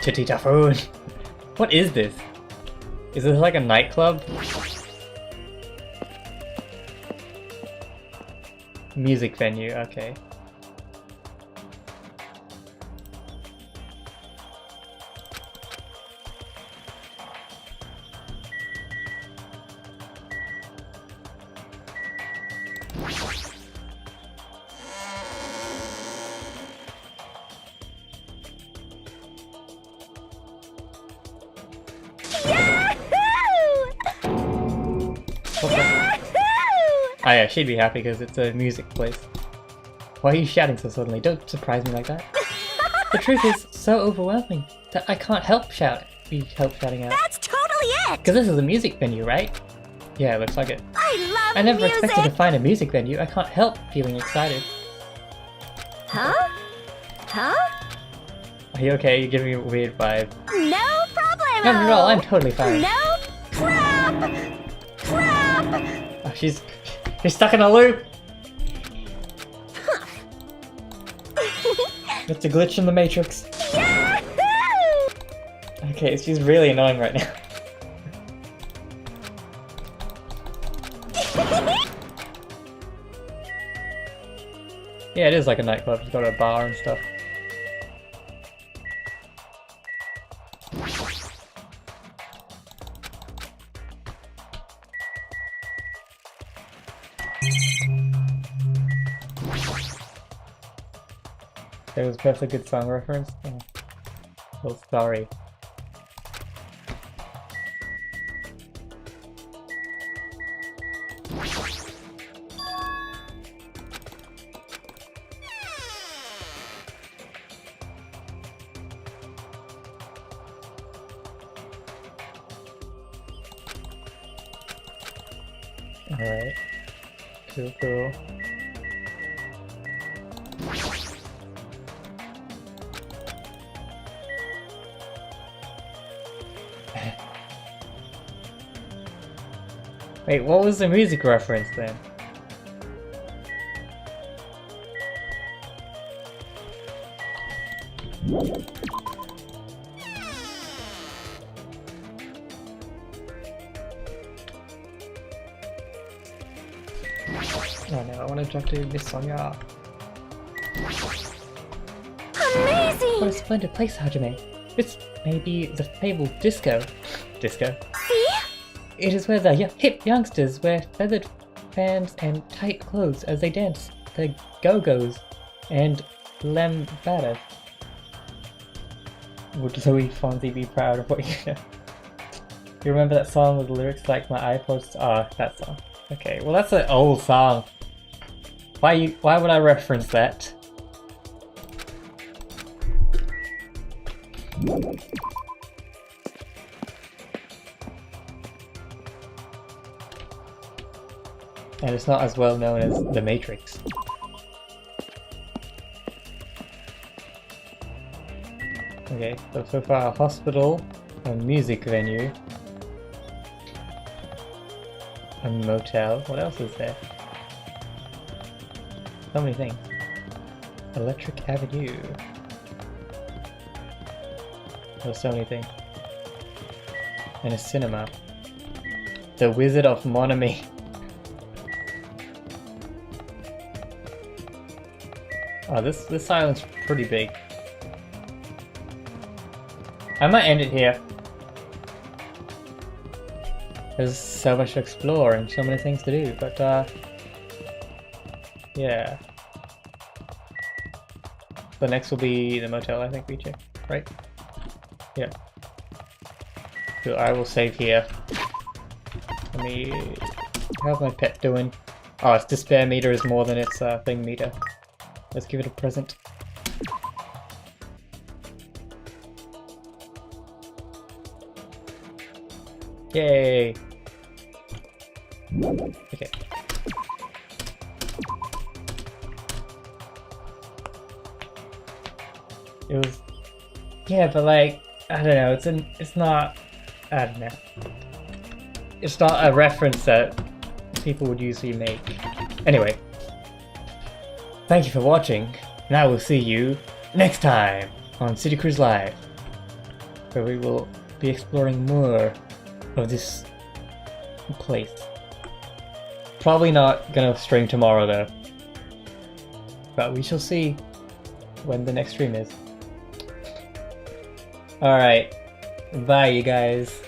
Chitita food! What is this? Is this like a nightclub? Music venue, okay. Oh yeah, she'd be happy because it's a music place. Why are you shouting so suddenly? Don't surprise me like that. The truth is so overwhelming that I can't help be shouting out. That's totally it! Because this is a music venue, right? Yeah, it looks like it. I love I never music! expected to find a music venue. I can't help feeling excited. Huh? Huh? Are you okay? You're giving me a weird vibe. No problem! Not at all, I'm totally fine. No crap! Crap! Oh, she's stuck in a loop! It's a glitch in the Matrix. Yahoo! Okay, she's really annoying right now. Yeah, it is like a nightclub. It's got a bar and stuff. It was perhaps a good song reference. Oh. Well, sorry. Alright. Cool, cool. Wait, what was the music reference then? Oh no, I want to talk to Miss Sonia. Amazing! What a splendid place, Hajime. This may be the fabled disco. Disco? See? It is where the hip youngsters wear feathered fans and tight clothes as they dance the go-go's and lambada. Would Zoe Fonzie be proud of what you know? You remember that song with lyrics like my iPod's... Ah, that song. Okay, well that's an old song. Why would I reference that? And it's not as well known as The Matrix. Okay, so far a hospital, a music venue, a motel. What else is there? So many things. Electric Avenue. There's so many things. And a cinema. The Wizard of Monami. Oh, this island's pretty big. I might end it here. There's so much to explore and so many things to do, but yeah. The next will be the motel, I think we check, right? Yeah. So I will save here. Let me... How's my pet doing? Oh, its despair meter is more than its thing meter. Let's give it a present. Yay! Okay. It was... Yeah, but like, I don't know, it's not... I don't know. It's not a reference that people would usually make. Anyway. Thank you for watching, and I will see you next time on City Cruise Live, where we will be exploring more of this place. Probably not gonna stream tomorrow though, but we shall see when the next stream is. Alright, bye you guys.